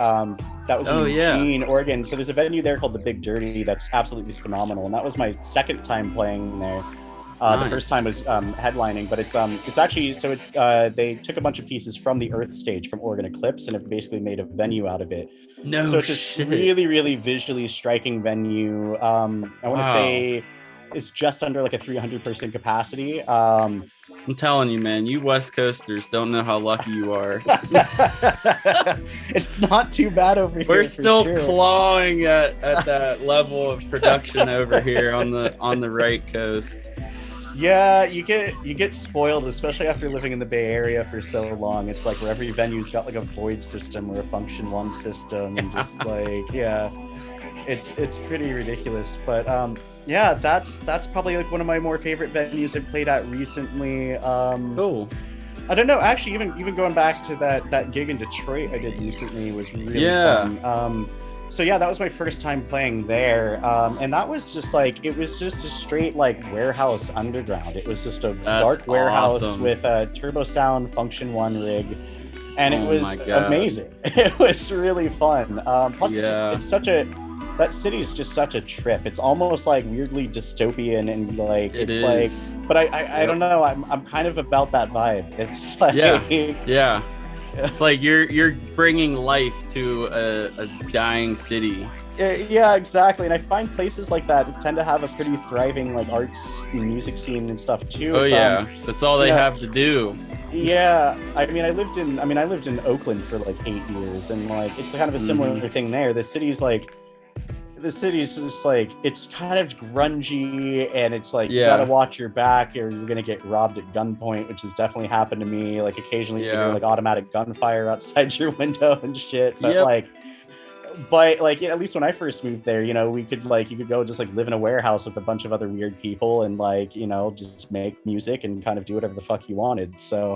That was in Eugene, Oregon. So there's a venue there called the Big Dirty that's absolutely phenomenal, and that was my second time playing there. Nice. The first time was headlining, but it's actually they took a bunch of pieces from the Earth stage from Oregon Eclipse and have basically made a venue out of it. So it's just really, really visually striking venue. I want to say it's just under like a 300-person capacity. I'm telling you, man, you West Coasters don't know how lucky you are. It's not too bad over here. We're still clawing at that level of production over here on the right coast. Yeah, you get spoiled, especially after living in the Bay Area for so long. It's like where every venue's got like a void system or a function one system, and just like it's pretty ridiculous. But yeah, that's probably like one of my more favorite venues I've played at recently. Cool. I don't know, actually, even going back to that gig in Detroit I did recently was really fun. So yeah, that was my first time playing there, and that was just like, it was just a straight like warehouse underground. It was just a dark warehouse with a turbo sound function one rig, and it was amazing. It was really fun. Plus that city is just such a trip. It's almost like weirdly dystopian, and like like, but I don't know, I'm kind of about that vibe. It's like yeah. It's like you're bringing life to a dying city. Yeah, exactly. And I find places like that tend to have a pretty thriving like arts and music scene and stuff too. Oh, that's all they have to do. Yeah, I mean, I lived in Oakland for like 8 years, and like it's kind of a similar thing there. The city's just like, it's kind of grungy, and it's like you gotta watch your back or you're gonna get robbed at gunpoint, which has definitely happened to me. Like occasionally you hear like automatic gunfire outside your window and shit. But like at least when I first moved there, you know, you could go just like live in a warehouse with a bunch of other weird people and like, you know, just make music and kind of do whatever the fuck you wanted. So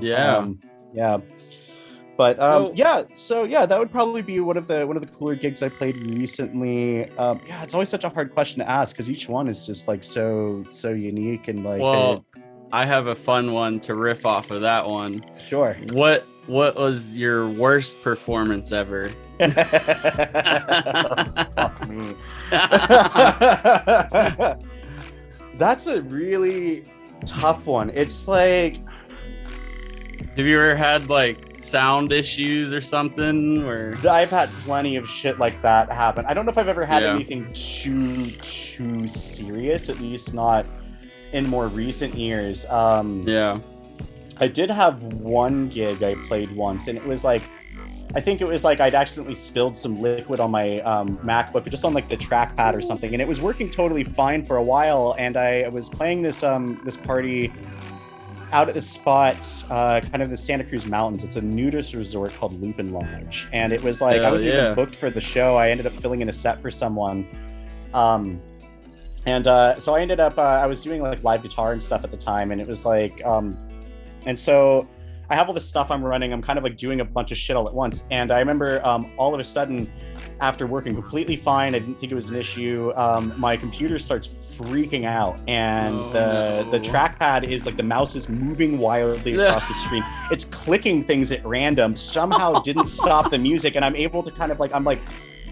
But that would probably be one of the cooler gigs I played recently. It's always such a hard question to ask because each one is just like so unique and like. Well, I have a fun one to riff off of that one. Sure. What was your worst performance ever? Fuck me. That's a really tough one. It's like, have you ever had like sound issues or something? Or I've had plenty of shit like that happen. I don't know if I've ever had Yeah. anything too serious, at least not in more recent years. yeah. I did have one gig I played once, and it was like, I think it was like I'd accidentally spilled some liquid on my MacBook, just on like the trackpad or something, and it was working totally fine for a while. And I was playing this this party out at this spot, kind of the Santa Cruz Mountains. It's a nudist resort called Lupin Lodge, and it was like I wasn't even booked for the show. I ended up filling in a set for someone, so I ended up I was doing like live guitar and stuff at the time, and it was like and so I have all this stuff I'm running. I'm kind of like doing a bunch of shit all at once. And I remember all of a sudden, after working completely fine, I didn't think it was an issue, my computer starts freaking out. And the trackpad is like, the mouse is moving wildly across the screen. It's clicking things at random, somehow didn't stop the music. And I'm able to kind of like, I'm like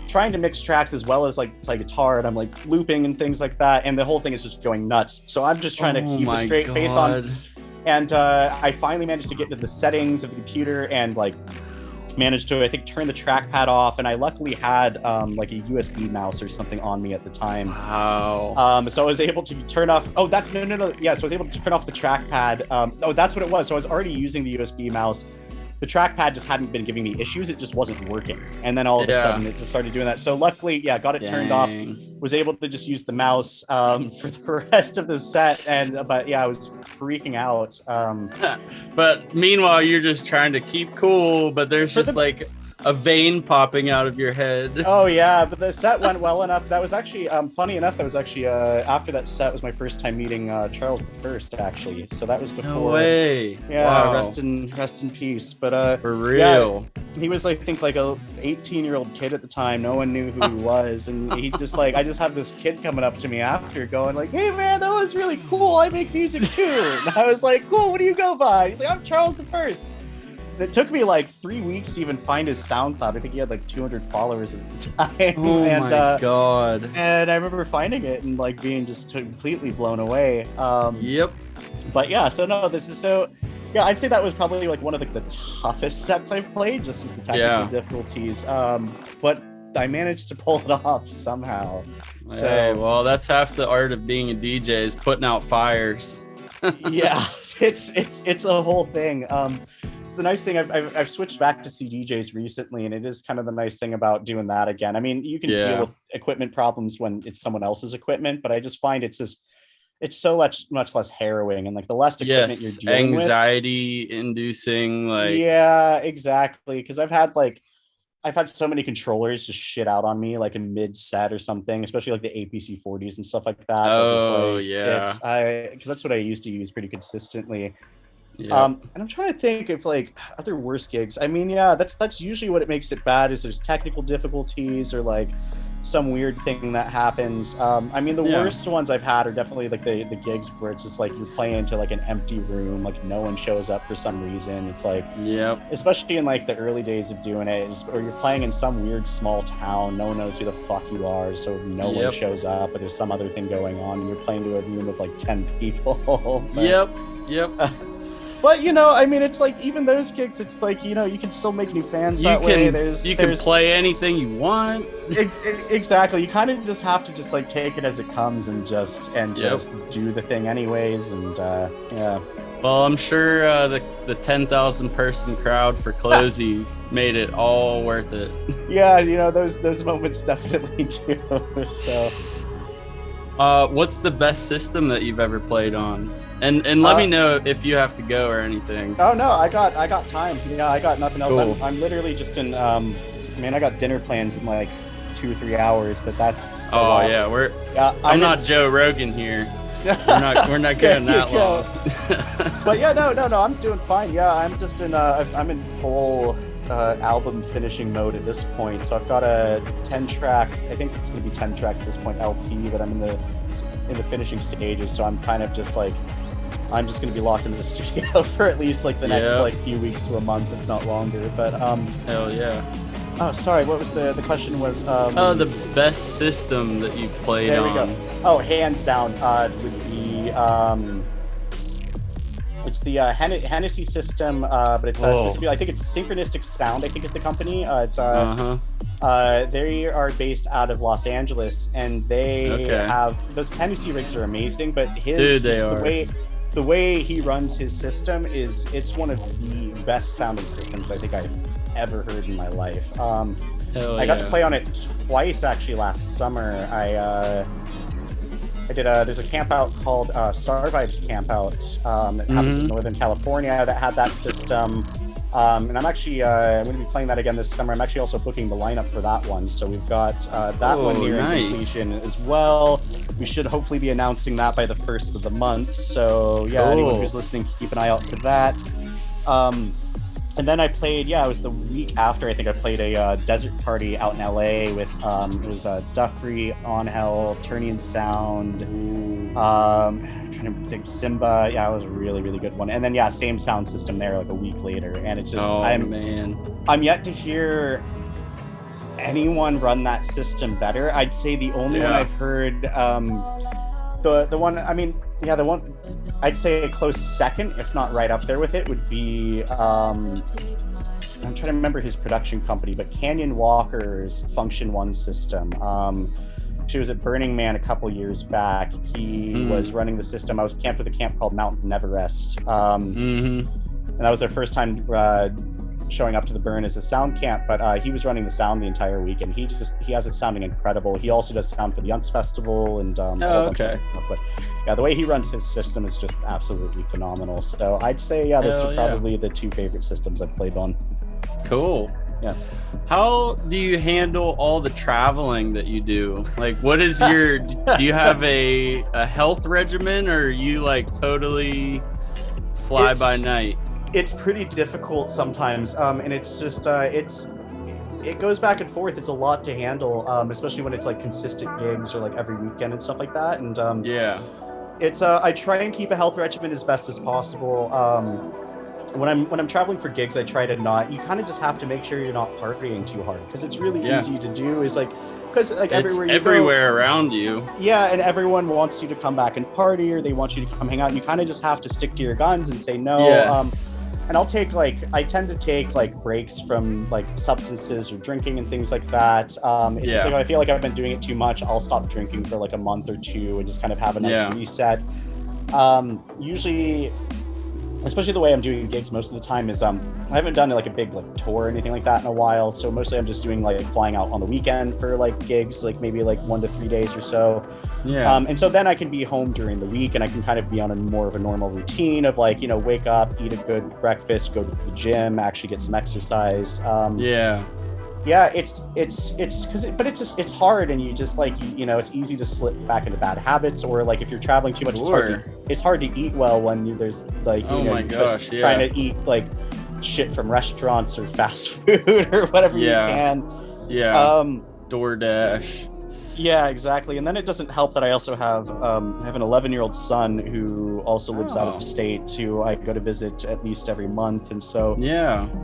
trying to mix tracks as well as like play guitar, and I'm like looping and things like that. And the whole thing is just going nuts. So I'm just trying to keep a straight face on. And I finally managed to get into the settings of the computer and like managed to, I think, turn the trackpad off. And I luckily had like a USB mouse or something on me at the time. Wow. So I was able to turn off. Oh, that no. Yeah, so I was able to turn off the trackpad. Oh, that's what it was. So I was already using the USB mouse. The trackpad just hadn't been giving me issues. It just wasn't working. And then all of a sudden it just started doing that. So luckily, yeah, got it turned off, was able to just use the mouse for the rest of the set. But yeah, I was freaking out. But meanwhile, you're just trying to keep cool, but there's just like a vein popping out of your head. Oh yeah, but the set went well enough. That was actually funny enough. That was actually after that set was my first time meeting Charles I, actually. So that was before. No way. Yeah, wow. rest in peace. But for real. Yeah, he was, I think, like a 18-year-old kid at the time. No one knew who he was, and he just like, I just have this kid coming up to me after, going like, "Hey man, that was really cool. I make music too." And I was like, "Cool. What do you go by?" He's like, "I'm Charles I." It took me like 3 weeks to even find his SoundCloud. I think he had like 200 followers at the time. Oh my god! And I remember finding it and like being just completely blown away. Yep. But yeah, so no, this is so. Yeah, I'd say that was probably like one of like the toughest sets I've played, just with the technical difficulties. But I managed to pull it off somehow. So, hey, well, that's half the art of being a DJ, is putting out fires. Yeah, it's a whole thing. It's the nice thing. I've switched back to CDJs recently, and it is kind of the nice thing about doing that again. I mean, you can deal with equipment problems when it's someone else's equipment, but I just find it's so much less harrowing, and like the less equipment you're dealing with, anxiety inducing, like yeah, exactly. Because I've had so many controllers just shit out on me like in mid set or something, especially like the APC 40s and stuff like that. Oh, just, like, because that's what I used to use pretty consistently. Yeah. And I'm trying to think of like other worse gigs. I mean, yeah, that's usually what it makes it bad, is there's technical difficulties or like some weird thing that happens. I mean, the worst ones I've had are definitely like the gigs where it's just like you're playing to like an empty room, like no one shows up for some reason. It's like, especially in like the early days of doing it, or you're playing in some weird small town, no one knows who the fuck you are, so no one shows up, but there's some other thing going on, and you're playing to a room of like 10 people. Yep. But you know, I mean, it's like even those gigs, it's like, you know, you can still make new fans that way. You can play anything you want. Exactly. You kind of just have to just like take it as it comes and just do the thing anyways. And yeah. Well, I'm sure the 10,000 person crowd for Kroes made it all worth it. Yeah, you know, those moments definitely do. So, what's the best system that you've ever played on? And let me know if you have to go or anything. Oh no, I got time. Yeah, I got nothing else. Cool. I'm literally just in. I got dinner plans in like 2 or 3 hours, but that's. I'm not Joe Rogan here. We're not going that long. But yeah, no, I'm doing fine. Yeah, I'm just in. I'm in full album finishing mode at this point. So I've got a 10-track. I think it's gonna be 10 tracks at this point. LP that I'm in the finishing stages. So I'm kind of just like. I'm just going to be locked in the studio for at least like the next like few weeks to a month, if not longer. But hell yeah. Oh, sorry. What was the question? Was the best system that you've played on? There we go. Oh, hands down would be It's the Hennessy system, but it's specifically, I think it's Synchronistic Sound, I think is the company. They are based out of Los Angeles, and they have, those Hennessy rigs are amazing, but the way he runs his system it's one of the best sounding systems I think I've ever heard in my life. I got to play on it twice actually last summer. I did there's a camp out called Star Vibes Camp Out that happens in Northern California that had that system. And I'm actually I'm going to be playing that again this summer. I'm actually also booking the lineup for that one. So we've got that one near completion as well. We should hopefully be announcing that by the 1st of the month. So yeah, anyone who's listening, keep an eye out for that. And then I played, it was the week after, I think I played a desert party out in LA with, it was Duffrey, On Hell, Turnian Sound, I'm trying to think, Simba. Yeah, it was a really, really good one. And then, same sound system there like a week later. And it's just, I'm yet to hear anyone run that system better. I'd say the only one I've heard, the one, I mean, the one I'd say a close second, if not right up there with it, would be I'm trying to remember his production company, but Canyon Walker's Function 1 system. She was at Burning Man a couple years back. He was running the system. I was camped with a camp called Mountain Everest. And that was their first time showing up to the burn as a sound camp, but he was running the sound the entire week, and he has it sounding incredible. He also does sound for the Yunts Festival and but the way he runs his system is just absolutely phenomenal. So I'd say those are probably the two favorite systems I've played on. Cool. Yeah. How do you handle all the traveling that you do? Like, what is your do you have a health regimen, or are you like totally fly by night? It's pretty difficult sometimes, and it's just it goes back and forth. It's a lot to handle, especially when it's like consistent gigs or like every weekend and stuff like that. And it's I try and keep a health regimen as best as possible. When I'm traveling for gigs, I try to not. You kind of just have to make sure you're not partying too hard, because it's really easy to do. Is like, because like everywhere around you. Yeah, and everyone wants you to come back and party, or they want you to come hang out. You kind of just have to stick to your guns and say no. Yes. And I tend to take like breaks from like substances or drinking and things like that. Just like, I feel like I've been doing it too much, I'll stop drinking for like a month or two and just kind of have a nice reset. Usually, especially the way I'm doing gigs most of the time is I haven't done like a big like tour or anything like that in a while. So mostly I'm just doing like flying out on the weekend for like gigs, like maybe like 1 to 3 days or so. And so then I can be home during the week, and I can kind of be on a more of a normal routine of like, wake up, eat a good breakfast, go to the gym, actually get some exercise. It's hard, and you just like, it's easy to slip back into bad habits, or like if you're traveling too much, it's hard to eat well when there's like, trying to eat like shit from restaurants or fast food or whatever you can. DoorDash. Yeah, exactly. And then it doesn't help that I also have an 11-year-old son who also lives out of the state, who I go to visit at least every month. And so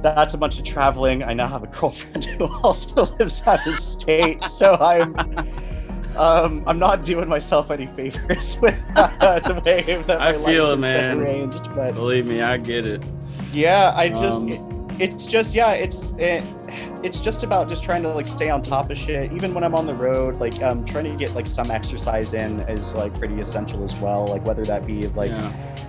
that's a bunch of traveling. I now have a girlfriend who also lives out of state. So I'm not doing myself any favors with the way that my life has been arranged. But believe me, I get it. Yeah, it's just about just trying to like stay on top of shit. Even when I'm on the road, like trying to get like some exercise in is like pretty essential as well. Like whether that be like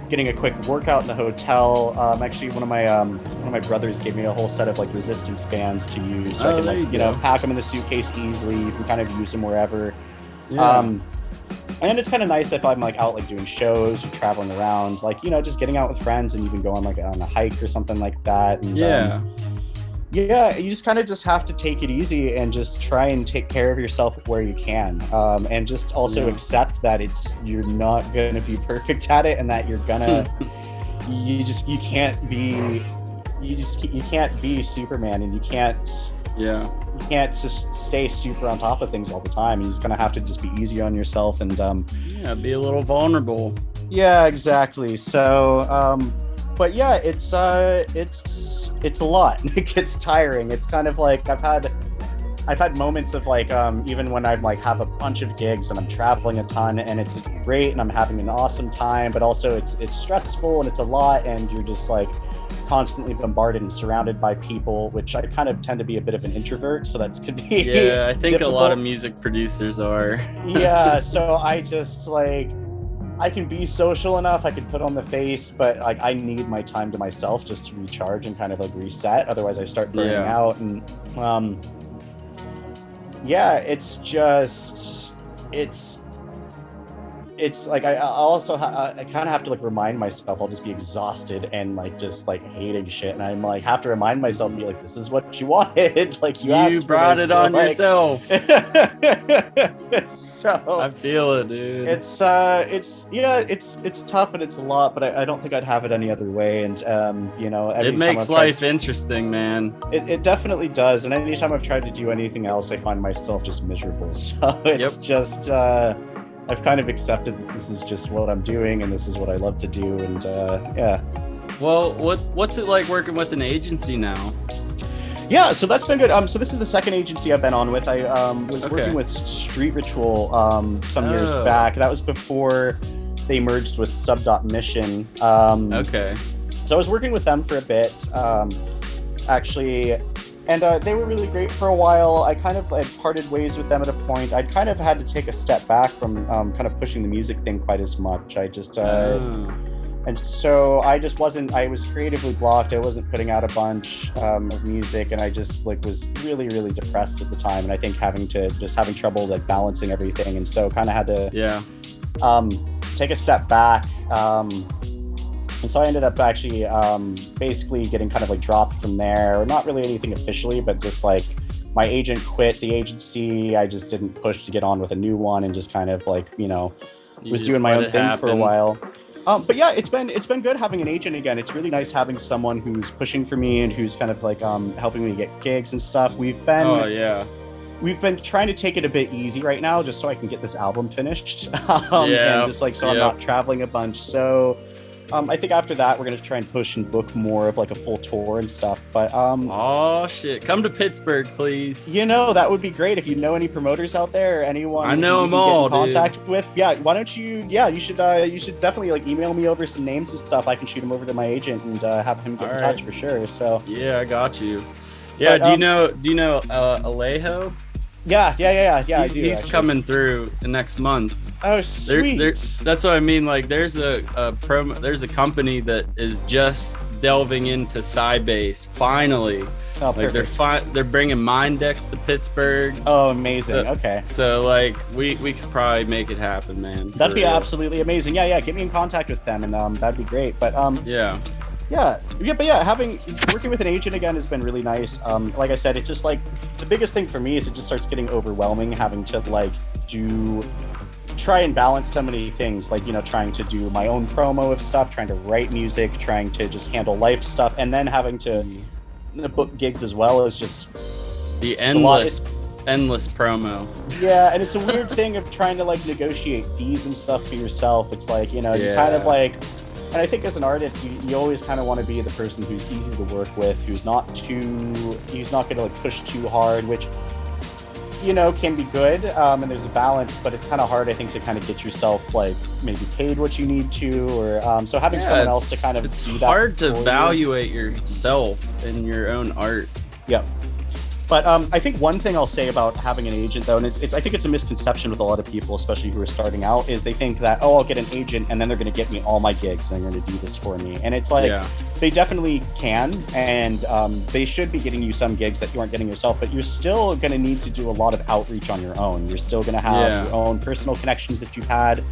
getting a quick workout in the hotel. Actually, one of my brothers gave me a whole set of like resistance bands to use. So I can like pack them in the suitcase easily. You can kind of use them wherever. And it's kind of nice if I'm like out like doing shows or traveling around, like just getting out with friends, and even go on like on a hike or something like that. And, you just kind of just have to take it easy and just try and take care of yourself where you can, and just also accept that you're not gonna be perfect at it, and that you're gonna you can't be Superman, and you can't just stay super on top of things all the time. You just kind of have to just be easy on yourself and be a little vulnerable. Yeah, exactly. So but yeah, it's a lot. It gets tiring. It's kind of like I've had I've had moments of like, even when I'm like have a bunch of gigs and I'm traveling a ton and it's great and I'm having an awesome time, but also it's stressful and it's a lot and you're just like constantly bombarded and surrounded by people, which I kind of tend to be a bit of an introvert, so that's could be Yeah, I think difficult. a lot of music producers are. Yeah, so I just like, I can be social enough, I can put on the face, but like I need my time to myself just to recharge and kind of like reset. Otherwise I start burning out. And yeah, it's just, it's like I also I kind of have to like remind myself I'll just be exhausted and like just like hating shit, and I'm like have to remind myself and be like, this is what you wanted, like you asked brought for this, it on yourself. So I feel it, dude. it's yeah, it's tough and it's a lot, but I don't think I'd have it any other way. And you know, it makes life interesting, man. It definitely does. And anytime I've tried to do anything else, I find myself just miserable. So it's just I've kind of accepted that this is just what I'm doing and this is what I love to do. And yeah. Well, what's it like working with an agency now? Yeah, so that's been good. So this is the second agency I've been on with. I was working with Street Ritual some years back. That was before they merged with Sub.Mission. Okay. So I was working with them for a bit, actually. And they were really great for a while. I kind of had parted ways with them at a point. I'd kind of had to take a step back from kind of pushing the music thing quite as much. I just, and so I just wasn't, I was creatively blocked. I wasn't putting out a bunch of music, and I just like was really, really depressed at the time. And I think having trouble like balancing everything. And so kind of had to take a step back. And so I ended up actually basically getting kind of like dropped from there, or not really anything officially, but just like my agent quit the agency. I just didn't push to get on with a new one, and just kind of like, you know, was doing my own thing for a while. But yeah, it's been good having an agent again. It's really nice having someone who's pushing for me and who's kind of like helping me get gigs and stuff. We've been trying to take it a bit easy right now, just so I can get this album finished. And just like, so I'm not traveling a bunch. So I think after that, we're going to try and push and book more of like a full tour and stuff. But oh shit, come to Pittsburgh, please. You know, that would be great. If you know any promoters out there, anyone I know them all, get in contact with. Yeah, why don't you? Yeah, you should definitely like email me over some names and stuff. I can shoot them over to my agent and have him get in touch for sure. So yeah, I got you. Yeah, but, do you know Alejo? Yeah, I do. He's coming through next month. Oh, sweet. That's what I mean. Like, there's a company that is just delving into Sybase finally. Oh, like they're bringing Mindex to Pittsburgh. Oh, amazing. Okay. So like we could probably make it happen, man. That'd be absolutely amazing. Yeah. Get me in contact with them, and that'd be great. But working with an agent again has been really nice. Like I said, it's just like the biggest thing for me is it just starts getting overwhelming having to like try and balance so many things, like, you know, trying to do my own promo of stuff, trying to write music, trying to just handle life stuff, and then having to book gigs as well is just the endless promo. Yeah, and it's a weird thing of trying to like negotiate fees and stuff for yourself. It's like, you know, you kind of like. And I think as an artist, you always kind of want to be the person who's easy to work with, who's not going to like push too hard, which, you know, can be good. And there's a balance, but it's kind of hard, I think, to kind of get yourself like maybe paid what you need to, or so having someone else to kind of do that. It's hard to evaluate yourself and your own art. Yeah. But I think one thing I'll say about having an agent, though, and I think it's a misconception with a lot of people, especially who are starting out, is they think that, oh, I'll get an agent and then they're going to get me all my gigs and they're going to do this for me. And it's like, they definitely can, and they should be getting you some gigs that you aren't getting yourself, but you're still going to need to do a lot of outreach on your own. You're still going to have your own personal connections that you've had.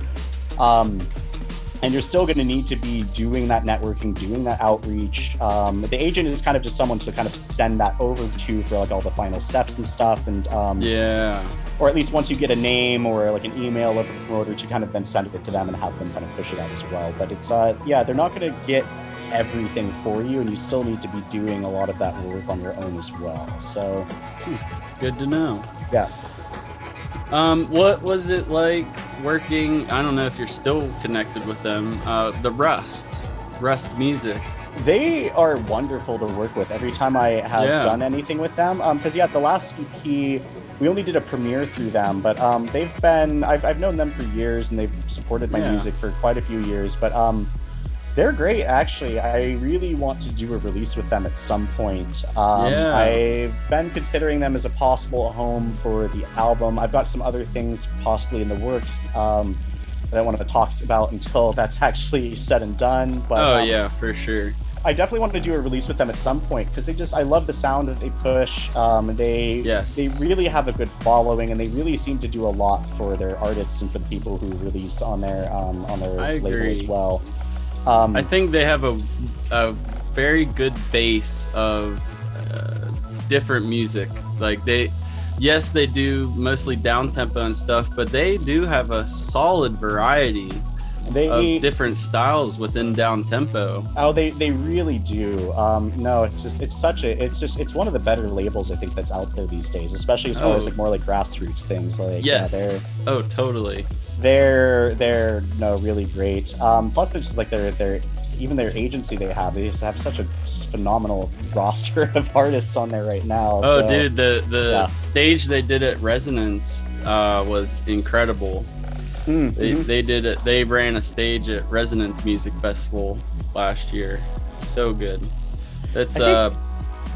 And you're still going to need to be doing that networking, doing that outreach. The agent is kind of just someone to kind of send that over to for like all the final steps and stuff. And or at least once you get a name or like an email of a promoter, to kind of then send it to them and have them kind of push it out as well. But it's they're not going to get everything for you, and you still need to be doing a lot of that work on your own as well. So good to know. Yeah. What was it like working? I don't know if you're still connected with them. The Rust Music. They are wonderful to work with every time I have done anything with them. Because the last EP, we only did a premiere through them, but they've been, I've known them for years, and they've supported my music for quite a few years. But they're great, actually. I really want to do a release with them at some point. I've been considering them as a possible home for the album. I've got some other things possibly in the works that I want to talk about until that's actually said and done. But, for sure. I definitely want to do a release with them at some point because I love the sound that they push. They really have a good following, and they really seem to do a lot for their artists and for the people who release on their label as well. I think they have a very good base of different music. Like they do mostly down tempo and stuff, but they do have a solid variety of different styles within down tempo. Oh, they really do. No, it's one of the better labels I think that's out there these days, especially as far as like more like grassroots things. Like totally. They're really great. Plus, it's just like their agency they just have such a phenomenal roster of artists on there right now. Dude, the stage they did at Resonance was incredible. They ran a stage at Resonance Music Festival last year. So good. That's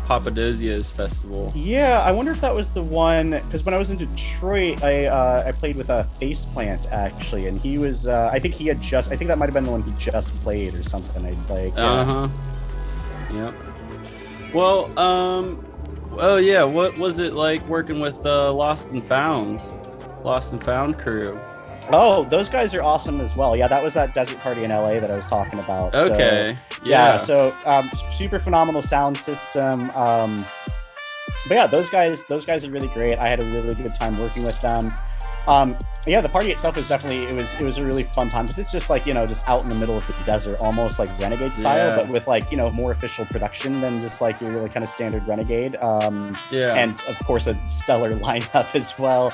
Papadozio's festival. Yeah, I wonder if that was the one, because when I was in Detroit, I played with a Faceplant actually, and he was I think that might have been the one he just played or something. Yep. Well, what was it like working with Lost and Found crew? Oh, those guys are awesome as well. Yeah, that was that desert party in LA that I was talking about. Okay. So super phenomenal sound system. But yeah, those guys are really great. I had a really good time working with them. The party itself was definitely it was a really fun time because it's just like, just out in the middle of the desert, almost like Renegade style, but with like, more official production than just like your really kind of standard Renegade. And of course a stellar lineup as well.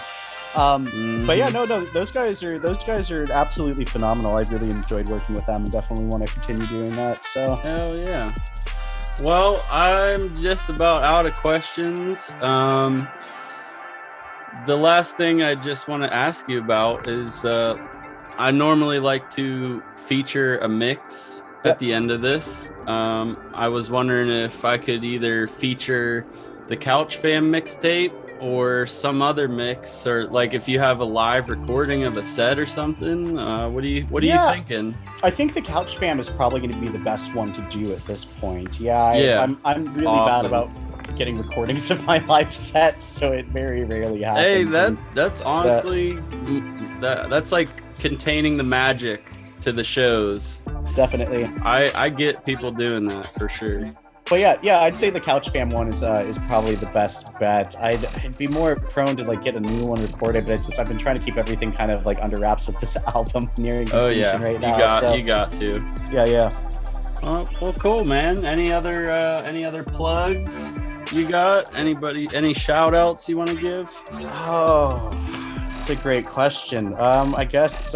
But yeah, no, those guys are absolutely phenomenal. I really enjoyed working with them and definitely want to continue doing that. So hell yeah. Well, I'm just about out of questions. The last thing I just want to ask you about is I normally like to feature a mix at the end of this. I was wondering if I could either feature the Couch Fam mixtape or some other mix, or like if you have a live recording of a set or something. What are you thinking? I think the Couch Fam is probably going to be the best one to do at this point. I'm really bad about getting recordings of my live sets, so it very rarely happens. Hey, that's honestly that's like containing the magic to the shows. Definitely. I get people doing that for sure. But yeah, I'd say the Couch Fam one is probably the best bet. I'd be more prone to like get a new one recorded, but it's just I've been trying to keep everything kind of like under wraps with this album nearing completion right now. You got to. Yeah. Well, cool, man. Any other plugs you got? Any shout outs you want to give? Oh, that's a great question. I guess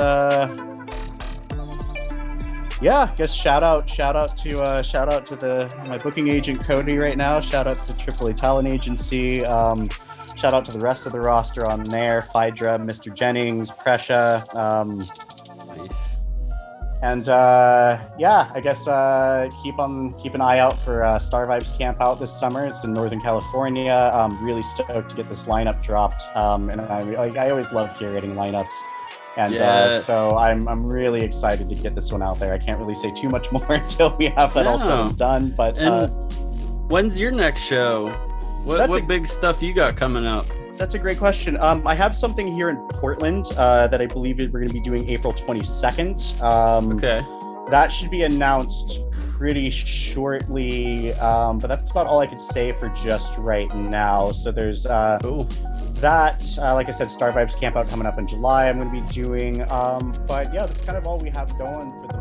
shout out to my booking agent Cody right now. Shout out to the AAA Talent Agency. Shout out to the rest of the roster on there: Phaedra, Mr. Jennings, Prescia. Nice. And I guess keep an eye out for Star Vibes Camp Out this summer. It's in Northern California. Really stoked to get this lineup dropped. And I always love curating lineups. And so I'm really excited to get this one out there. I can't really say too much more until we have that all said and done. But when's your next show? What big stuff you got coming up? That's a great question. I have something here in Portland that I believe we're going to be doing April 22nd. Okay. That should be announced pretty shortly, but that's about all I could say for just right now. So there's cool. That, like I said, Star Vibes Camp Out coming up in July I'm going to be doing. But yeah, that's kind of all we have going for the